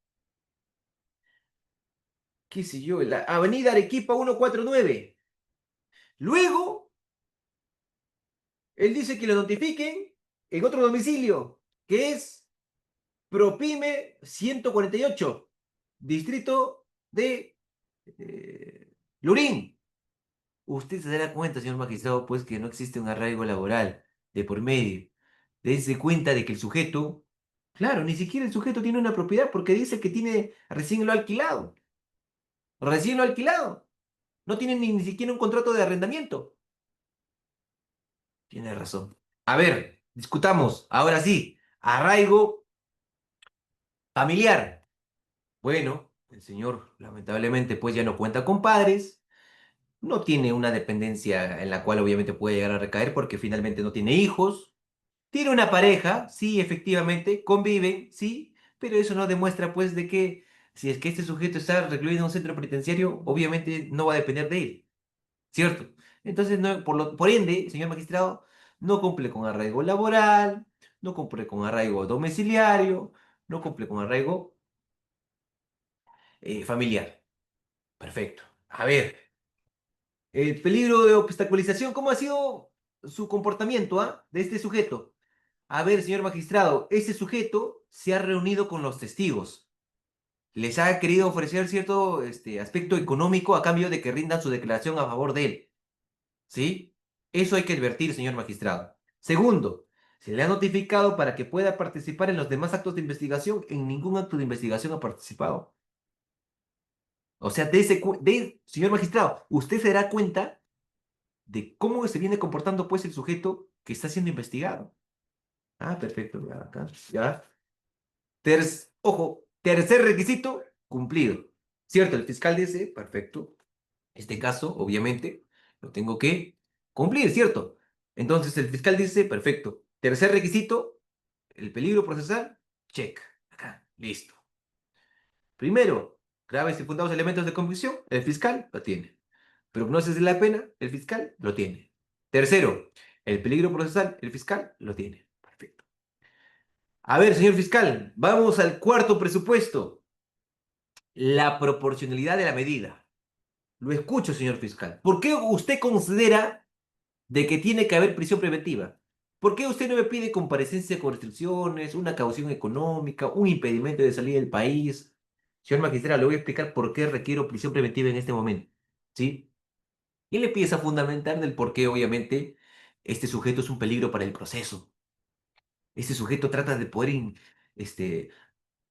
qué sé yo, la avenida Arequipa 149. Luego, él dice que lo notifiquen en otro domicilio, que es Propime 148, distrito de Lurín. Usted se dará cuenta, señor magistrado, pues que no existe un arraigo laboral de por medio. Dese cuenta de que el sujeto, claro, ni siquiera el sujeto tiene una propiedad porque dice que tiene recién lo alquilado. Recién lo alquilado. No tiene ni siquiera un contrato de arrendamiento. Tiene razón. A ver, discutamos. Ahora sí, arraigo familiar. Bueno, el señor lamentablemente pues ya no cuenta con padres, no tiene una dependencia en la cual obviamente puede llegar a recaer porque finalmente no tiene hijos, tiene una pareja, sí, efectivamente, conviven, sí, pero eso no demuestra pues de que si es que este sujeto está recluido en un centro penitenciario, obviamente no va a depender de él, ¿cierto? Entonces, no, por ende, señor magistrado, no cumple con arraigo laboral, no cumple con arraigo domiciliario, no cumple con arraigo familiar. Perfecto. A ver, el peligro de obstaculización, ¿cómo ha sido su comportamiento, de este sujeto? A ver, señor magistrado, ese sujeto se ha reunido con los testigos. Les ha querido ofrecer cierto aspecto económico a cambio de que rindan su declaración a favor de él. ¿Sí? Eso hay que advertir, señor magistrado. Segundo, se le ha notificado para que pueda participar en los demás actos de investigación. En ningún acto de investigación ha participado. O sea, señor magistrado, usted se dará cuenta de cómo se viene comportando pues el sujeto que está siendo investigado. Ah, perfecto, ya acá, ya. Ojo, tercer requisito cumplido. ¿Cierto? El fiscal dice, perfecto. Este caso, obviamente, lo tengo que cumplir, ¿cierto? Entonces el fiscal dice, perfecto. Tercer requisito, el peligro procesal, check. Acá, listo. Primero, graves y fundados elementos de convicción, el fiscal lo tiene. Prognosis de la pena, el fiscal lo tiene. Tercero, el peligro procesal, el fiscal lo tiene. Perfecto. A ver, señor fiscal, vamos al cuarto presupuesto. La proporcionalidad de la medida. Lo escucho, señor fiscal. ¿Por qué usted considera de que tiene que haber prisión preventiva? ¿Por qué usted no me pide comparecencia con restricciones, una caución económica, un impedimento de salida del país? Señor magistrado, le voy a explicar por qué requiero prisión preventiva en este momento. ¿Sí? Y le empieza a fundamentar del por qué, obviamente, este sujeto es un peligro para el proceso. Este sujeto trata de poder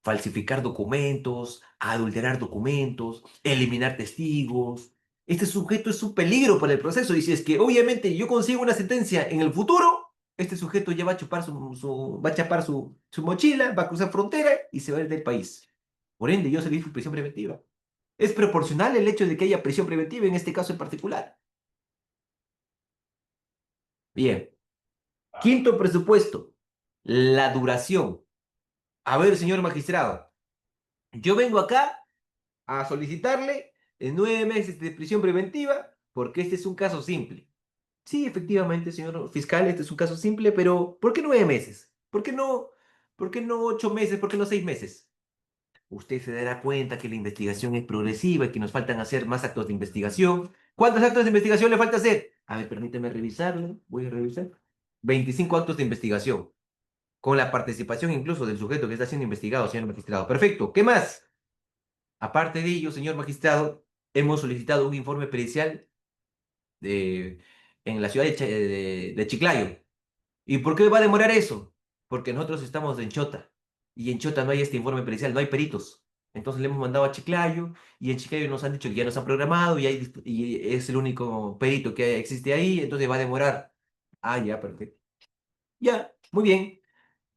falsificar documentos, adulterar documentos, eliminar testigos. Este sujeto es un peligro para el proceso y si es que obviamente yo consigo una sentencia en el futuro, este sujeto ya va a chupar va a chapar su mochila, va a cruzar frontera y se va a ir del país. Por ende, yo solicito prisión preventiva. Es proporcional el hecho de que haya prisión preventiva en este caso en particular. Bien. Quinto presupuesto, la duración. A ver, señor magistrado, yo vengo acá a solicitarle 9 meses de prisión preventiva porque este es un caso simple. Sí, efectivamente, señor fiscal, este es un caso simple, pero ¿por qué 9 meses? ¿Por qué no 8 meses? ¿Por qué no 6 meses? Usted se dará cuenta que la investigación es progresiva y que nos faltan hacer más actos de investigación. ¿Cuántos actos de investigación le falta hacer? A ver, permíteme revisarlo. Voy a revisar. 25 actos de investigación con la participación incluso del sujeto que está siendo investigado, señor magistrado. Perfecto. ¿Qué más? Aparte de ello, señor magistrado, hemos solicitado un informe pericial de- en la ciudad de Chiclayo. ¿Y por qué va a demorar eso? Porque nosotros estamos en Chota y en Chota no hay este informe pericial, no hay peritos. Entonces le hemos mandado a Chiclayo y en Chiclayo nos han dicho que ya nos han programado y es el único perito que existe ahí, entonces va a demorar. Ah, ya, perfecto. Ya, muy bien.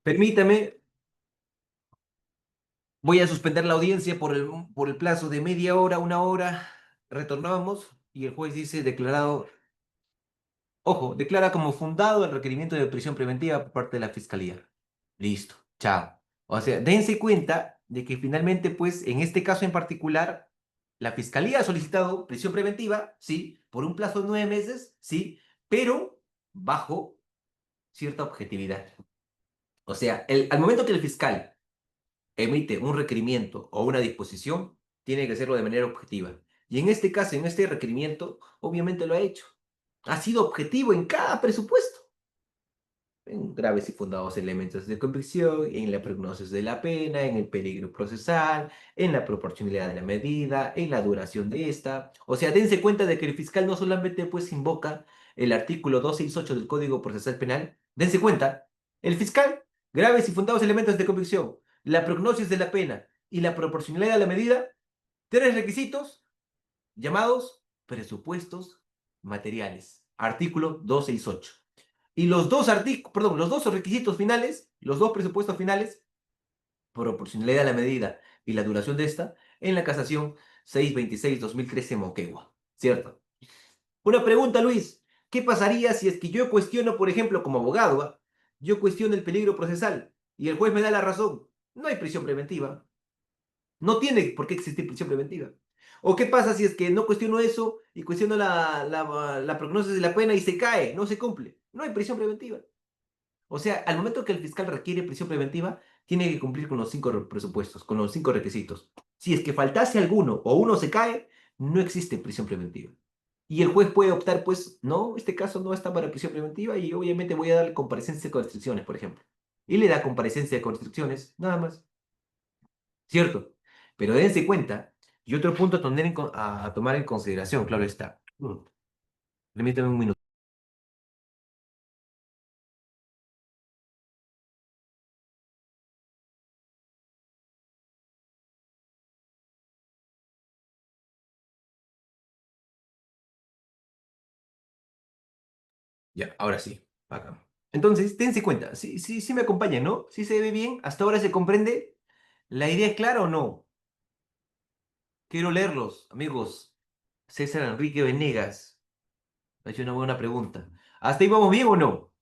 Permítame, voy a suspender la audiencia por el plazo de media hora, una hora. Retornamos y el juez dice declarado, ojo, declara como fundado el requerimiento de prisión preventiva por parte de la fiscalía. Listo, chao. O sea, dense cuenta de que finalmente, pues, en este caso en particular, la fiscalía ha solicitado prisión preventiva, sí, por un plazo de 9 meses, sí, pero bajo cierta objetividad. O sea, al momento que el fiscal emite un requerimiento o una disposición, tiene que hacerlo de manera objetiva. Y en este caso, en este requerimiento, obviamente lo ha hecho. Ha sido objetivo en cada presupuesto. En graves y fundados elementos de convicción, en la prognosis de la pena, en el peligro procesal, en la proporcionalidad de la medida, en la duración de esta. O sea, dense cuenta de que el fiscal no solamente pues invoca el artículo 268 del Código Procesal Penal, dense cuenta, el fiscal, graves y fundados elementos de convicción, la prognosis de la pena y la proporcionalidad de la medida, tres requisitos llamados presupuestos materiales. Artículo 268. Y los dos artículos, perdón, los dos requisitos finales, los dos presupuestos finales, proporcionalidad a la medida y la duración de esta, en la casación 626-2013 Moquegua. ¿Cierto? Una pregunta, Luis. ¿Qué pasaría si es que yo cuestiono, por ejemplo, como abogado, yo cuestiono el peligro procesal y el juez me da la razón? No hay prisión preventiva. No tiene por qué existir prisión preventiva. ¿O qué pasa si es que no cuestiono eso y cuestiono la prognosis de la pena y se cae, no se cumple? No hay prisión preventiva. O sea, al momento que el fiscal requiere prisión preventiva, tiene que cumplir con los cinco presupuestos, con los cinco requisitos. Si es que faltase alguno o uno se cae, no existe prisión preventiva. Y el juez puede optar, pues, no, este caso no está para prisión preventiva y obviamente voy a darle comparecencia con restricciones, por ejemplo. Y le da comparecencia con restricciones, nada más. ¿Cierto? Pero dense cuenta, y otro punto a, a tomar en consideración, claro está. Permítame un minuto. Ya, ahora sí. Acá. Entonces, dense cuenta, sí, sí, sí me acompañan, ¿no? Sí se ve bien, hasta ahora se comprende. ¿La idea es clara o no? Quiero leerlos, amigos. César Enrique Venegas. Ha hecho una buena pregunta. ¿Hasta ahí vamos bien o no?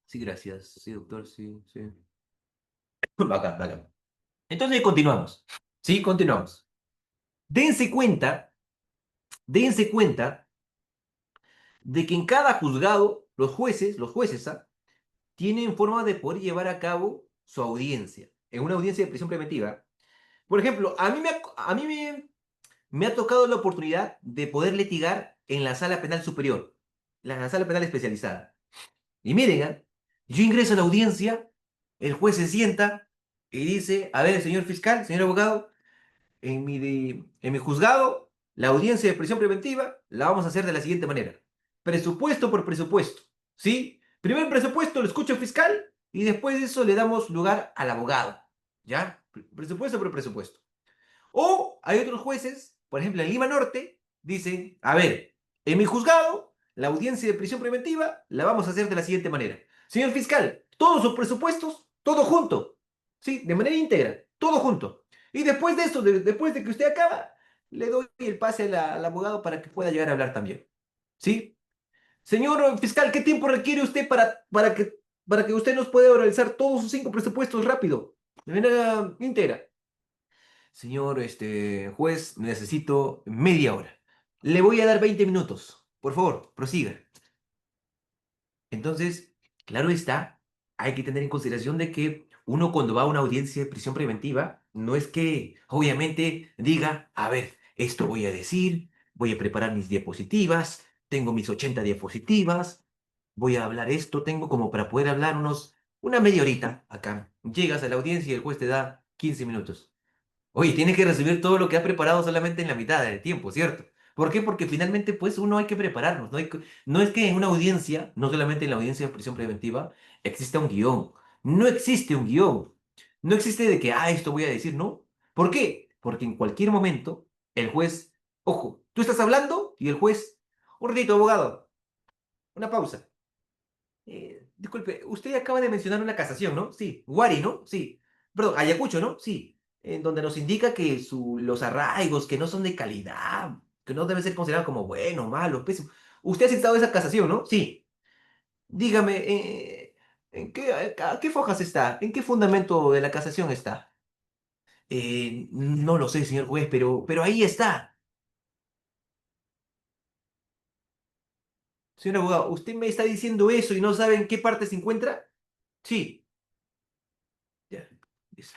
Sí, gracias. Sí, doctor, sí, sí. Bacán, bacán. Entonces continuamos. Sí, continuamos. Dense cuenta, dense cuenta de que en cada juzgado los jueces, tienen forma de poder llevar a cabo su audiencia. En una audiencia de prisión preventiva. Por ejemplo, me ha tocado la oportunidad de poder litigar en la sala penal superior, la sala penal especializada. Y miren, yo ingreso a la audiencia, el juez se sienta y dice, a ver, señor fiscal, señor abogado, en mi juzgado, la audiencia de prisión preventiva la vamos a hacer de la siguiente manera. Presupuesto por presupuesto. ¿Sí? Primer presupuesto lo escucha el fiscal y después de eso le damos lugar al abogado. ¿Ya? Presupuesto por presupuesto. O hay otros jueces, por ejemplo en Lima Norte, dicen, a ver, en mi juzgado, la audiencia de prisión preventiva la vamos a hacer de la siguiente manera. Señor fiscal, todos sus presupuestos, todo junto. ¿Sí? De manera íntegra, todo junto. Y después de eso, después de que usted acaba, le doy el pase al abogado para que pueda llegar a hablar también. ¿Sí? Señor fiscal, ¿qué tiempo requiere usted para que usted nos pueda organizar todos sus cinco presupuestos rápido? De manera íntegra. Señor juez, necesito media hora. Le voy a dar 20 minutos. Por favor, prosiga. Entonces, claro está, hay que tener en consideración de que uno cuando va a una audiencia de prisión preventiva, no es que obviamente diga, a ver, esto voy a decir, voy a preparar mis diapositivas, tengo mis 80 diapositivas, voy a hablar esto, tengo como para poder hablar una media horita acá. Llegas a la audiencia y el juez te da 15 minutos. Oye, tienes que resumir todo lo que has preparado solamente en la mitad del tiempo, ¿cierto? ¿Por qué? Porque finalmente, pues, uno hay que prepararnos. No es que en una audiencia, no solamente en la audiencia de prisión preventiva, exista un guión. No existe un guión. No existe de que, esto voy a decir, ¿no? ¿Por qué? Porque en cualquier momento, el juez, ojo, tú estás hablando y el juez, un ratito, abogado, una pausa. Disculpe, usted acaba de mencionar una casación, ¿no? Sí. Guari, ¿no? Sí. Perdón, Ayacucho, ¿no? Sí. En donde nos indica que los arraigos que no son de calidad, que no deben ser considerados como buenos, malos, pésimos. Usted ha citado esa casación, ¿no? Sí. Dígame, ¿en qué, a qué fojas está? ¿En qué fundamento de la casación está? No lo sé, señor juez, pero ahí está. Señor abogado, ¿usted me está diciendo eso y no sabe en qué parte se encuentra? Sí. Ya. Listo.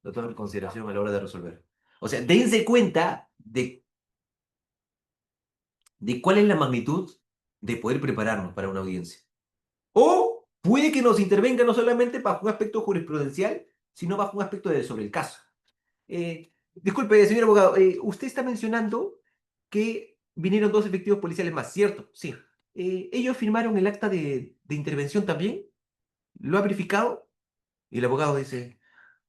Lo tomo en consideración a la hora de resolver. O sea, dense cuenta de cuál es la magnitud de poder prepararnos para una audiencia. O puede que nos intervenga no solamente bajo un aspecto jurisprudencial, sino bajo un aspecto sobre el caso. Disculpe, señor abogado, usted está mencionando que vinieron dos efectivos policiales más, ¿cierto? Sí. ¿Ellos firmaron el acta de intervención también? ¿Lo ha verificado? Y el abogado dice,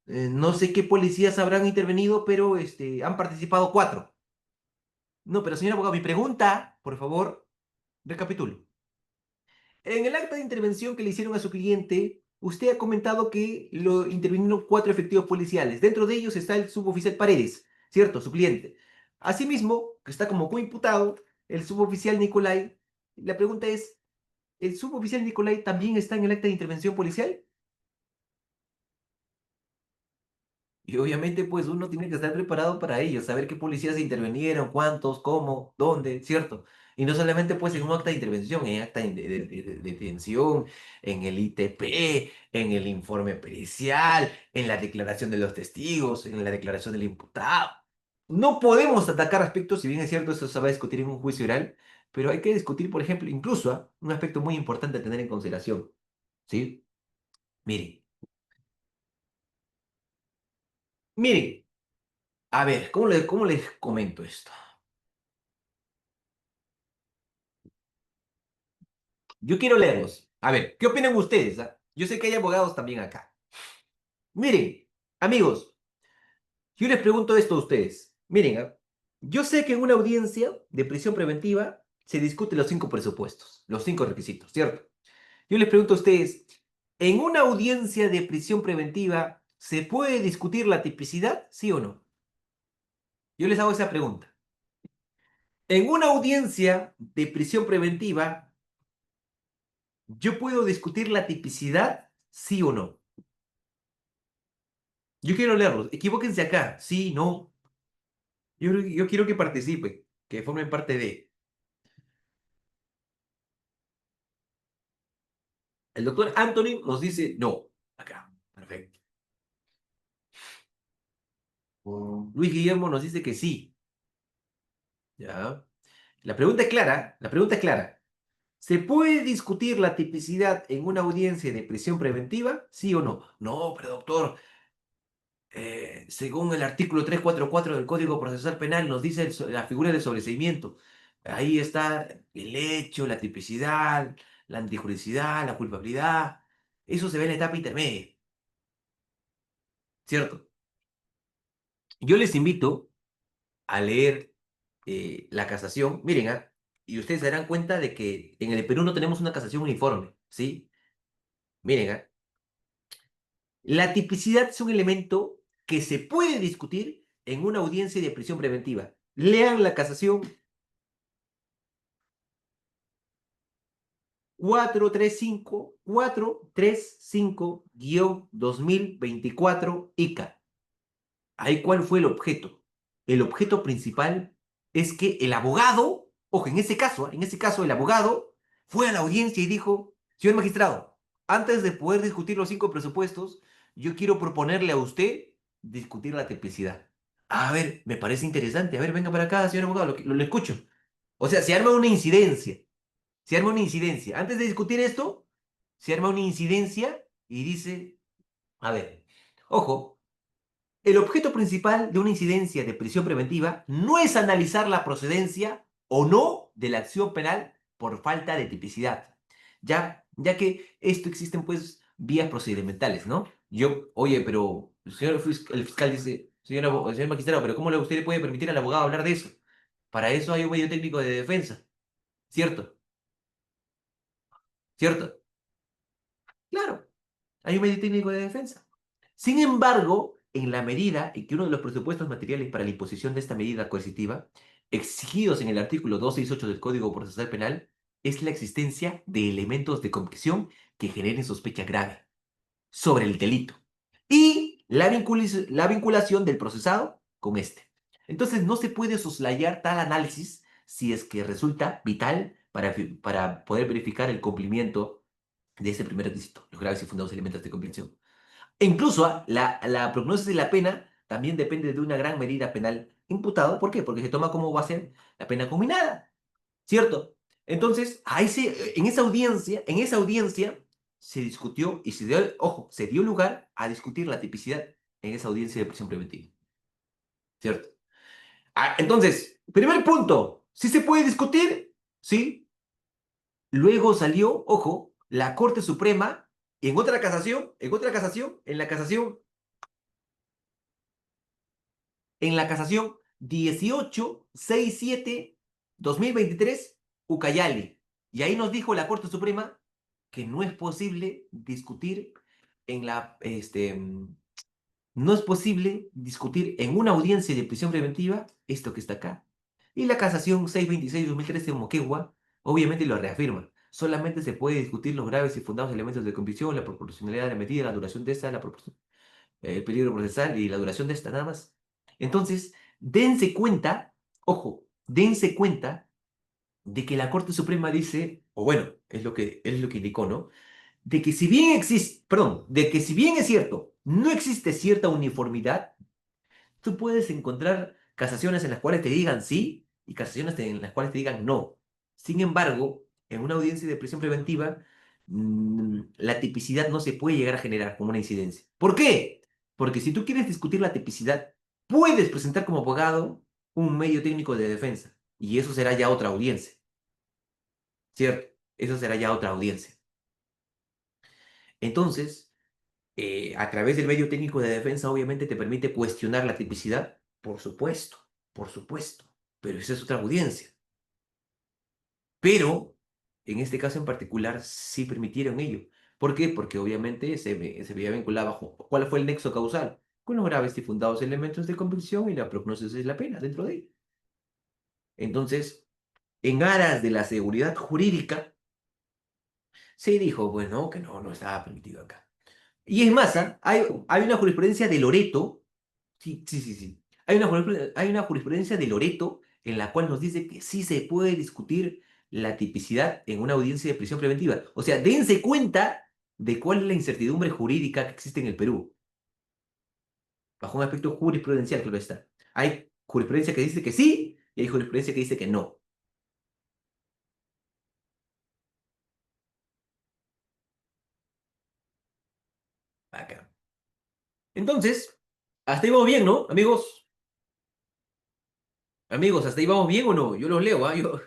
no sé qué policías habrán intervenido, pero han participado cuatro. No, pero señor abogado, mi pregunta, por favor, recapitulo. En el acta de intervención que le hicieron a su cliente, usted ha comentado que lo intervinieron cuatro efectivos policiales. Dentro de ellos está el suboficial Paredes, ¿cierto? Su cliente. Asimismo, que está como coimputado, el suboficial Nicolai. La pregunta es, ¿el suboficial Nicolai también está en el acta de intervención policial? Y obviamente, pues uno tiene que estar preparado para ello, saber qué policías intervinieron, cuántos, cómo, dónde, ¿cierto? Y no solamente pues en un acta de intervención, en acta de detención, en el ITP, en el informe pericial, en la declaración de los testigos, en la declaración del imputado. No podemos atacar aspectos, si bien es cierto, eso se va a discutir en un juicio oral, pero hay que discutir, por ejemplo, incluso un aspecto muy importante a tener en consideración, ¿sí? Miren, miren, a ver, cómo les comento esto? Yo quiero leerlos. A ver, ¿qué opinan ustedes? ¿Ah? Yo sé que hay abogados también acá. Miren, amigos, yo les pregunto esto a ustedes. Miren, yo sé que en una audiencia de prisión preventiva se discuten los cinco presupuestos, los cinco requisitos, ¿cierto? Yo les pregunto a ustedes, ¿en una audiencia de prisión preventiva se puede discutir la tipicidad, sí o no? Yo les hago esa pregunta. En una audiencia de prisión preventiva, ¿yo puedo discutir la tipicidad, sí o no? Yo quiero leerlos. Equivóquense acá. Sí, no. Yo quiero que participen, que formen parte de. El doctor Anthony nos dice no. Acá. Perfecto. Luis Guillermo nos dice que sí. Ya. La pregunta es clara. La pregunta es clara. ¿Se puede discutir la tipicidad en una audiencia de prisión preventiva? ¿Sí o no? No, pero doctor, según el artículo 344 del Código Procesal Penal, nos dice la figura de sobreseimiento. Ahí está el hecho, la tipicidad, la antijuricidad, la culpabilidad. Eso se ve en la etapa intermedia, ¿cierto? Yo les invito a leer la casación. Miren, y ustedes se darán cuenta de que en el Perú no tenemos una casación uniforme, ¿sí? Miren, la tipicidad es un elemento que se puede discutir en una audiencia de prisión preventiva. Lean la casación 435-2024 ICA. Ahí, ¿cuál fue el objeto? El objeto principal es que el abogado, ojo, en ese caso el abogado fue a la audiencia y dijo, señor magistrado, antes de poder discutir los cinco presupuestos, yo quiero proponerle a usted discutir la tipicidad. A ver, me parece interesante. A ver, venga para acá, señor abogado, lo escucho. O sea, se arma una incidencia. Se arma una incidencia. Antes de discutir esto, se arma una incidencia y dice, a ver, ojo, el objeto principal de una incidencia de prisión preventiva no es analizar la procedencia o no de la acción penal por falta de tipicidad, ya que esto existen pues vías procedimentales, ¿no? Yo, oye, pero el fiscal dice, señor magistrado, pero ¿cómo usted le puede permitir al abogado hablar de eso? Para eso hay un medio técnico de defensa, ¿cierto? ¿Cierto? Claro, hay un medio técnico de defensa. Sin embargo, en la medida en que uno de los presupuestos materiales para la imposición de esta medida coercitiva, exigidos en el artículo 268 del Código Procesal Penal, es la existencia de elementos de convicción que generen sospecha grave sobre el delito y la vinculación del procesado con este. Entonces, no se puede soslayar tal análisis si es que resulta vital para poder verificar el cumplimiento de ese primer requisito, los graves y fundados elementos de convicción. E incluso la prognosis de la pena también depende de una gran medida penal imputado. ¿Por qué? Porque se toma como base la pena combinada, ¿cierto? Entonces, en esa audiencia se discutió y se dio, ojo, se dio lugar a discutir la tipicidad en esa audiencia de prisión preventiva, ¿cierto? Entonces, primer punto, ¿sí se puede discutir? Sí. Luego salió, ojo, la Corte Suprema en otra casación, en la casación 1867-2023, Ucayali. Y ahí nos dijo la Corte Suprema que no es posible discutir en la, este, no es posible discutir en una audiencia de prisión preventiva esto que está acá. Y la casación 626-2013 de Moquegua obviamente lo reafirma. Solamente se puede discutir los graves y fundados elementos de convicción, la proporcionalidad de la medida, la duración de esta, el peligro procesal y la duración de esta, nada más. Entonces, dense cuenta, ojo, dense cuenta de que la Corte Suprema dice, o bueno, es lo que indicó, ¿no? De que si bien existe, perdón, de que si bien es cierto, no existe cierta uniformidad. Tú puedes encontrar casaciones en las cuales te digan sí y casaciones en las cuales te digan no. Sin embargo, en una audiencia de prisión preventiva, la tipicidad no se puede llegar a generar como una incidencia. ¿Por qué? Porque si tú quieres discutir la tipicidad, puedes presentar como abogado un medio técnico de defensa y eso será ya otra audiencia, ¿cierto? Eso será ya otra audiencia. Entonces, a través del medio técnico de defensa, obviamente te permite cuestionar la tipicidad, por supuesto, pero esa es otra audiencia. Pero, en este caso en particular, sí permitieron ello. ¿Por qué? Porque obviamente se veía vinculado bajo. ¿Cuál fue el nexo causal? Con los graves y fundados elementos de convicción y la prognosis de la pena dentro de él. Entonces, en aras de la seguridad jurídica, se dijo, bueno, que no estaba permitido acá. Y es más, ¿ah? Hay una jurisprudencia de Loreto. Sí, sí, sí, sí. Hay una jurisprudencia de Loreto en la cual nos dice que sí se puede discutir la tipicidad en una audiencia de prisión preventiva. O sea, dense cuenta de cuál es la incertidumbre jurídica que existe en el Perú, bajo un aspecto jurisprudencial, claro está. Hay jurisprudencia que dice que sí y hay jurisprudencia que dice que no. Acá. Entonces, hasta ahí vamos bien, ¿no, amigos? Amigos, ¿hasta ahí vamos bien o no? Yo los leo, ¿ah? Yo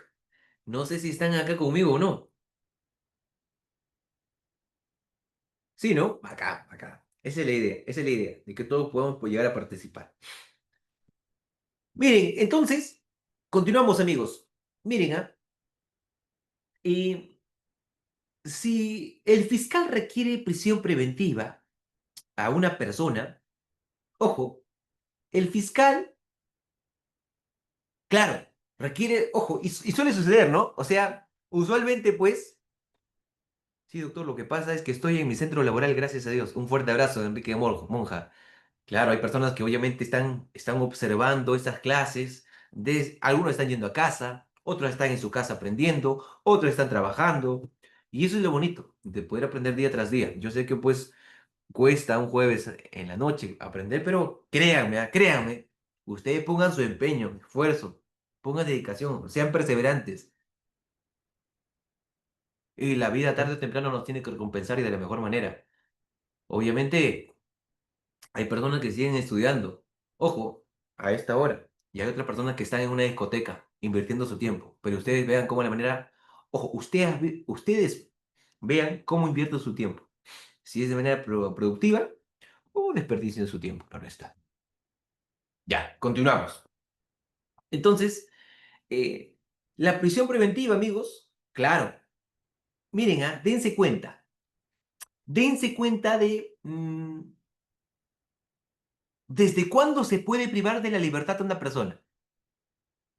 no sé si están acá conmigo o no. Sí, ¿no? Acá, acá. Esa es la idea, de que todos podamos llegar a participar. Miren, entonces, continuamos, amigos. Miren, y si el fiscal requiere prisión preventiva a una persona, ojo, el fiscal, claro, requiere, ojo, y suele suceder, ¿no? O sea, usualmente, pues, sí, doctor, lo que pasa es que estoy en mi centro laboral, gracias a Dios. Un fuerte abrazo, Enrique Monja. Claro, hay personas que obviamente están observando estas clases, algunos están yendo a casa, otros están en su casa aprendiendo, otros están trabajando, y eso es lo bonito, de poder aprender día tras día. Yo sé que pues cuesta un jueves en la noche aprender, pero créanme, créanme, ustedes pongan su empeño, esfuerzo, pongan dedicación, sean perseverantes, y la vida tarde o temprano nos tiene que recompensar y de la mejor manera. Obviamente, hay personas que siguen estudiando, ojo, a esta hora. Y hay otras personas que están en una discoteca invirtiendo su tiempo. Pero ustedes vean cómo la manera, ojo, ustedes vean cómo invierten su tiempo. Si es de manera productiva o desperdician su tiempo, claro está. Ya, continuamos. Entonces, eh, la prisión preventiva, amigos, claro, miren, dense cuenta. dense cuenta de desde cuándo se puede privar de la libertad a una persona.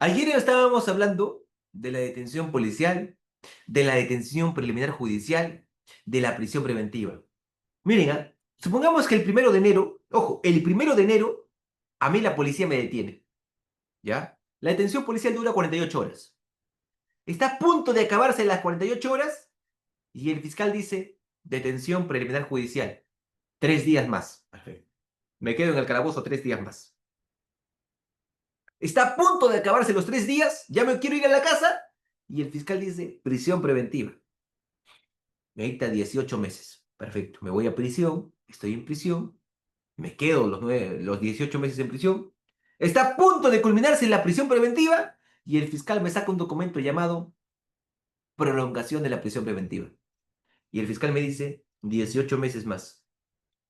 Ayer estábamos hablando de la detención policial, de la detención preliminar judicial, de la prisión preventiva. Miren, supongamos que el 1 de enero, ojo, el 1 de enero, a mí la policía me detiene, ¿ya? La detención policial dura 48 horas. Está a punto de acabarse las 48 horas y el fiscal dice, detención preliminar judicial, 3 días más. Perfecto. Me quedo en el calabozo 3 días más. Está a punto de acabarse los 3 días, ya me quiero ir a la casa y el fiscal dice, prisión preventiva. Me dicta 18 meses. Perfecto, me voy a prisión, estoy en prisión, me quedo los 18 meses en prisión. Está a punto de culminarse la prisión preventiva y el fiscal me saca un documento llamado prolongación de la prisión preventiva. Y el fiscal me dice 18 meses más.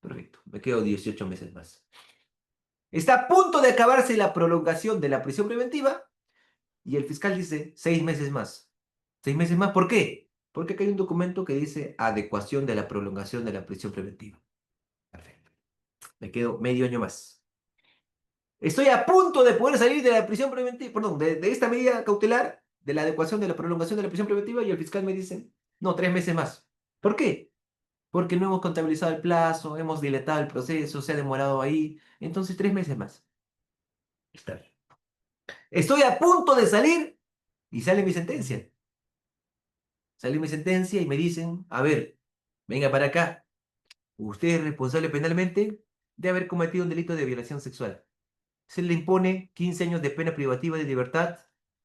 Perfecto, me quedo 18 meses más. Está a punto de acabarse la prolongación de la prisión preventiva y el fiscal dice 6 meses más. 6 meses más, ¿por qué? Porque acá hay un documento que dice adecuación de la prolongación de la prisión preventiva. Perfecto. Me quedo medio año más. Estoy a punto de poder salir de la prisión preventiva, perdón, de esta medida cautelar, de la adecuación de la prolongación de la prisión preventiva, y el fiscal me dice, no, 3 meses más. ¿Por qué? Porque no hemos contabilizado el plazo, hemos dilatado el proceso, se ha demorado ahí, entonces 3 meses más. Está bien. Estoy a punto de salir y sale mi sentencia. Sale mi sentencia y me dicen, a ver, venga para acá, usted es responsable penalmente de haber cometido un delito de violación sexual. Se le impone 15 años de pena privativa de libertad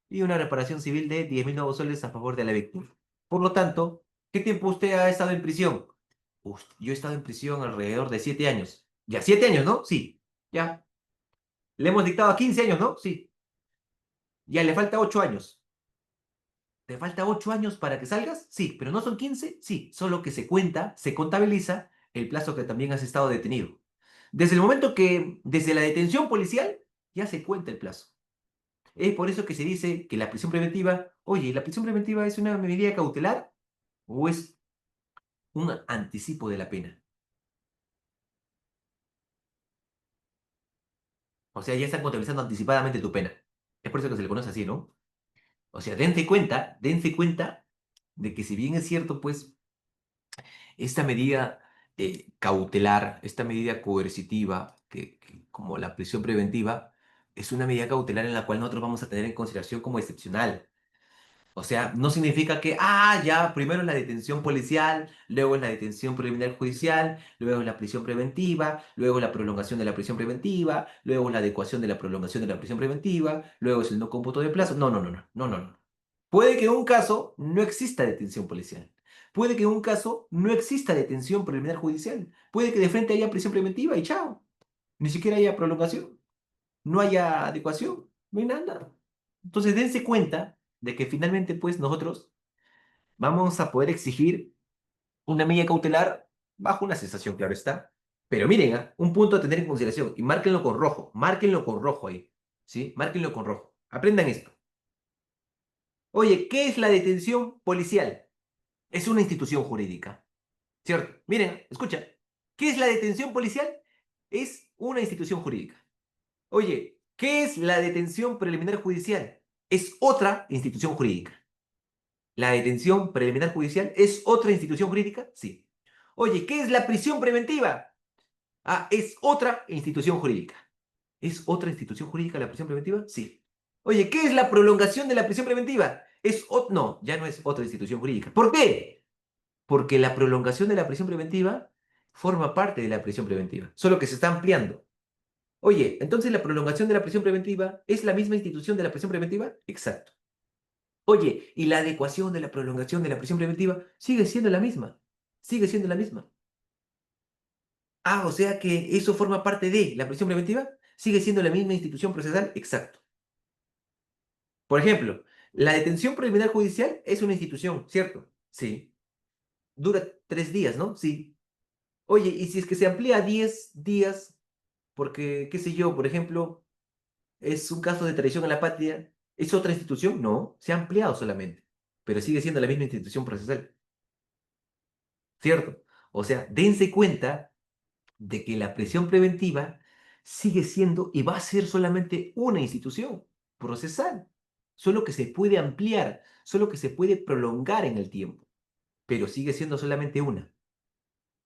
y una reparación civil de 10.000 nuevos soles a favor de la víctima. Por lo tanto, ¿qué tiempo usted ha estado en prisión? Yo he estado en prisión alrededor de 7 años. Ya, 7 años, ¿no? Sí. Ya. Le hemos dictado a 15 años, ¿no? Sí. Ya le falta 8 años. ¿Te falta 8 años para que salgas? Sí, pero no son 15. Sí, solo que se cuenta, se contabiliza el plazo que también has estado detenido. Desde el momento que, desde la detención policial, ya se cuenta el plazo. Es por eso que se dice que la prisión preventiva, oye, ¿la prisión preventiva es una medida cautelar o es un anticipo de la pena? O sea, ya están contabilizando anticipadamente tu pena. Es por eso que se le conoce así, ¿no? O sea, dense cuenta de que si bien es cierto, pues, esta medida cautelar, esta medida coercitiva, como la prisión preventiva, es una medida cautelar en la cual nosotros vamos a tener en consideración como excepcional. O sea, no significa que, ya, primero es la detención policial, luego es la detención preliminar judicial, luego es la prisión preventiva, luego es la prolongación de la prisión preventiva, luego es la adecuación de la prolongación de la prisión preventiva, luego es el no cómputo de plazo. No, no, no, no, no, no, no. Puede que en un caso no exista detención policial. Puede que en un caso no exista detención preliminar judicial. Puede que de frente haya prisión preventiva y chao. Ni siquiera haya prolongación, no haya adecuación, no hay nada. Entonces dense cuenta de que finalmente pues nosotros vamos a poder exigir una medida cautelar bajo una cesación, claro está. Pero miren, un punto a tener en consideración y márquenlo con rojo ahí, ¿sí? Márquenlo con rojo. Aprendan esto. Oye, ¿qué es la detención policial? Es una institución jurídica, ¿cierto? Miren, escucha, ¿qué es la detención policial? Es una institución jurídica. Oye, ¿qué es la detención preliminar judicial? Es otra institución jurídica. ¿La detención preliminar judicial es otra institución jurídica? Sí. Oye, ¿qué es la prisión preventiva? Es otra institución jurídica. ¿Es otra institución jurídica la prisión preventiva? Sí. Oye, ¿qué es la prolongación de la prisión preventiva? No, ya no es otra institución jurídica. ¿Por qué? Porque la prolongación de la prisión preventiva forma parte de la prisión preventiva, solo que se está ampliando. Oye, entonces la prolongación de la prisión preventiva es la misma institución de la prisión preventiva? Exacto. Oye, y la adecuación de la prolongación de la prisión preventiva sigue siendo la misma. Sigue siendo la misma. O sea que eso forma parte de la prisión preventiva. Sigue siendo la misma institución procesal. Exacto. Por ejemplo, la detención preliminar judicial es una institución, ¿cierto? Sí. Dura 3 días, ¿no? Sí. Oye, y si es que se amplía a 10 días, porque, qué sé yo, por ejemplo, es un caso de traición a la patria, ¿es otra institución? No, se ha ampliado solamente, pero sigue siendo la misma institución procesal. ¿Cierto? O sea, dense cuenta de que la prisión preventiva sigue siendo y va a ser solamente una institución procesal, solo que se puede ampliar, solo que se puede prolongar en el tiempo, pero sigue siendo solamente una,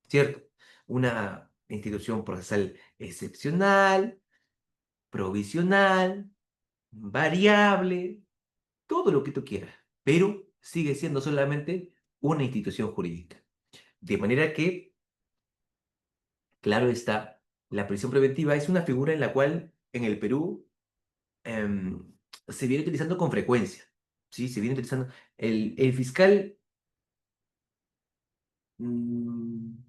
¿cierto? Una institución procesal excepcional, provisional, variable, todo lo que tú quieras, pero sigue siendo solamente una institución jurídica. De manera que, claro está, la prisión preventiva es una figura en la cual en el Perú se viene utilizando con frecuencia, ¿sí? Se viene utilizando. El fiscal, mm,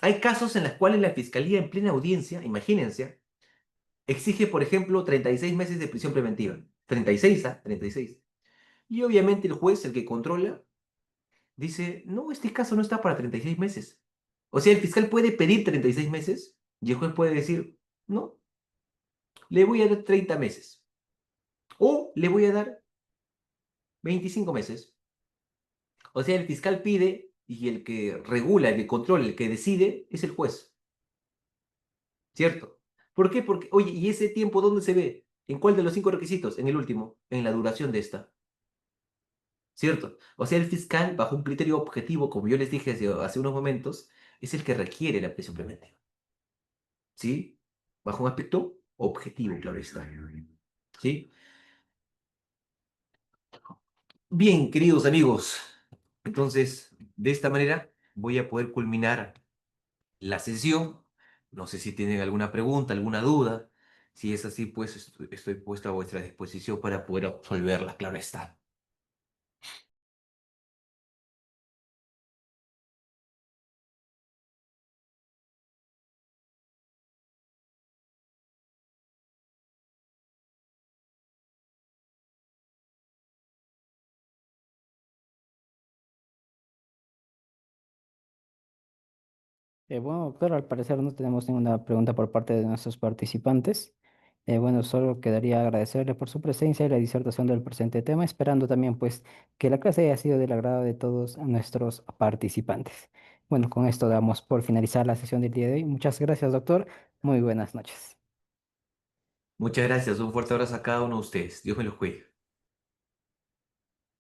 hay casos en los cuales la fiscalía en plena audiencia, imagínense, exige, por ejemplo, 36 meses de prisión preventiva. 36, ¿ah? 36. Y obviamente el juez, el que controla, dice, no, este caso no está para 36 meses. O sea, el fiscal puede pedir 36 meses y el juez puede decir, no, le voy a dar 30 meses. O le voy a dar 25 meses. O sea, el fiscal pide y el que regula, el que controla, el que decide es el juez, ¿cierto? ¿Por qué? Porque, oye, ¿y ese tiempo dónde se ve? ¿En cuál de los cinco requisitos? En el último, en la duración de esta, ¿cierto? O sea, el fiscal, bajo un criterio objetivo, como yo les dije hace unos momentos, es el que requiere la prisión preventiva, ¿sí? Bajo un aspecto objetivo, claro está, ¿sí? Bien, queridos amigos, entonces, de esta manera voy a poder culminar la sesión. No sé si tienen alguna pregunta, alguna duda. Si es así, pues estoy puesto a vuestra disposición para poder absolverla, claro está. Bueno, doctor, al parecer no tenemos ninguna pregunta por parte de nuestros participantes. Bueno, solo quedaría agradecerle por su presencia y la disertación del presente tema, esperando también pues que la clase haya sido del agrado de todos nuestros participantes. Bueno, con esto damos por finalizar la sesión del día de hoy. Muchas gracias, doctor. Muy buenas noches. Muchas gracias. Un fuerte abrazo a cada uno de ustedes. Dios me los cuide.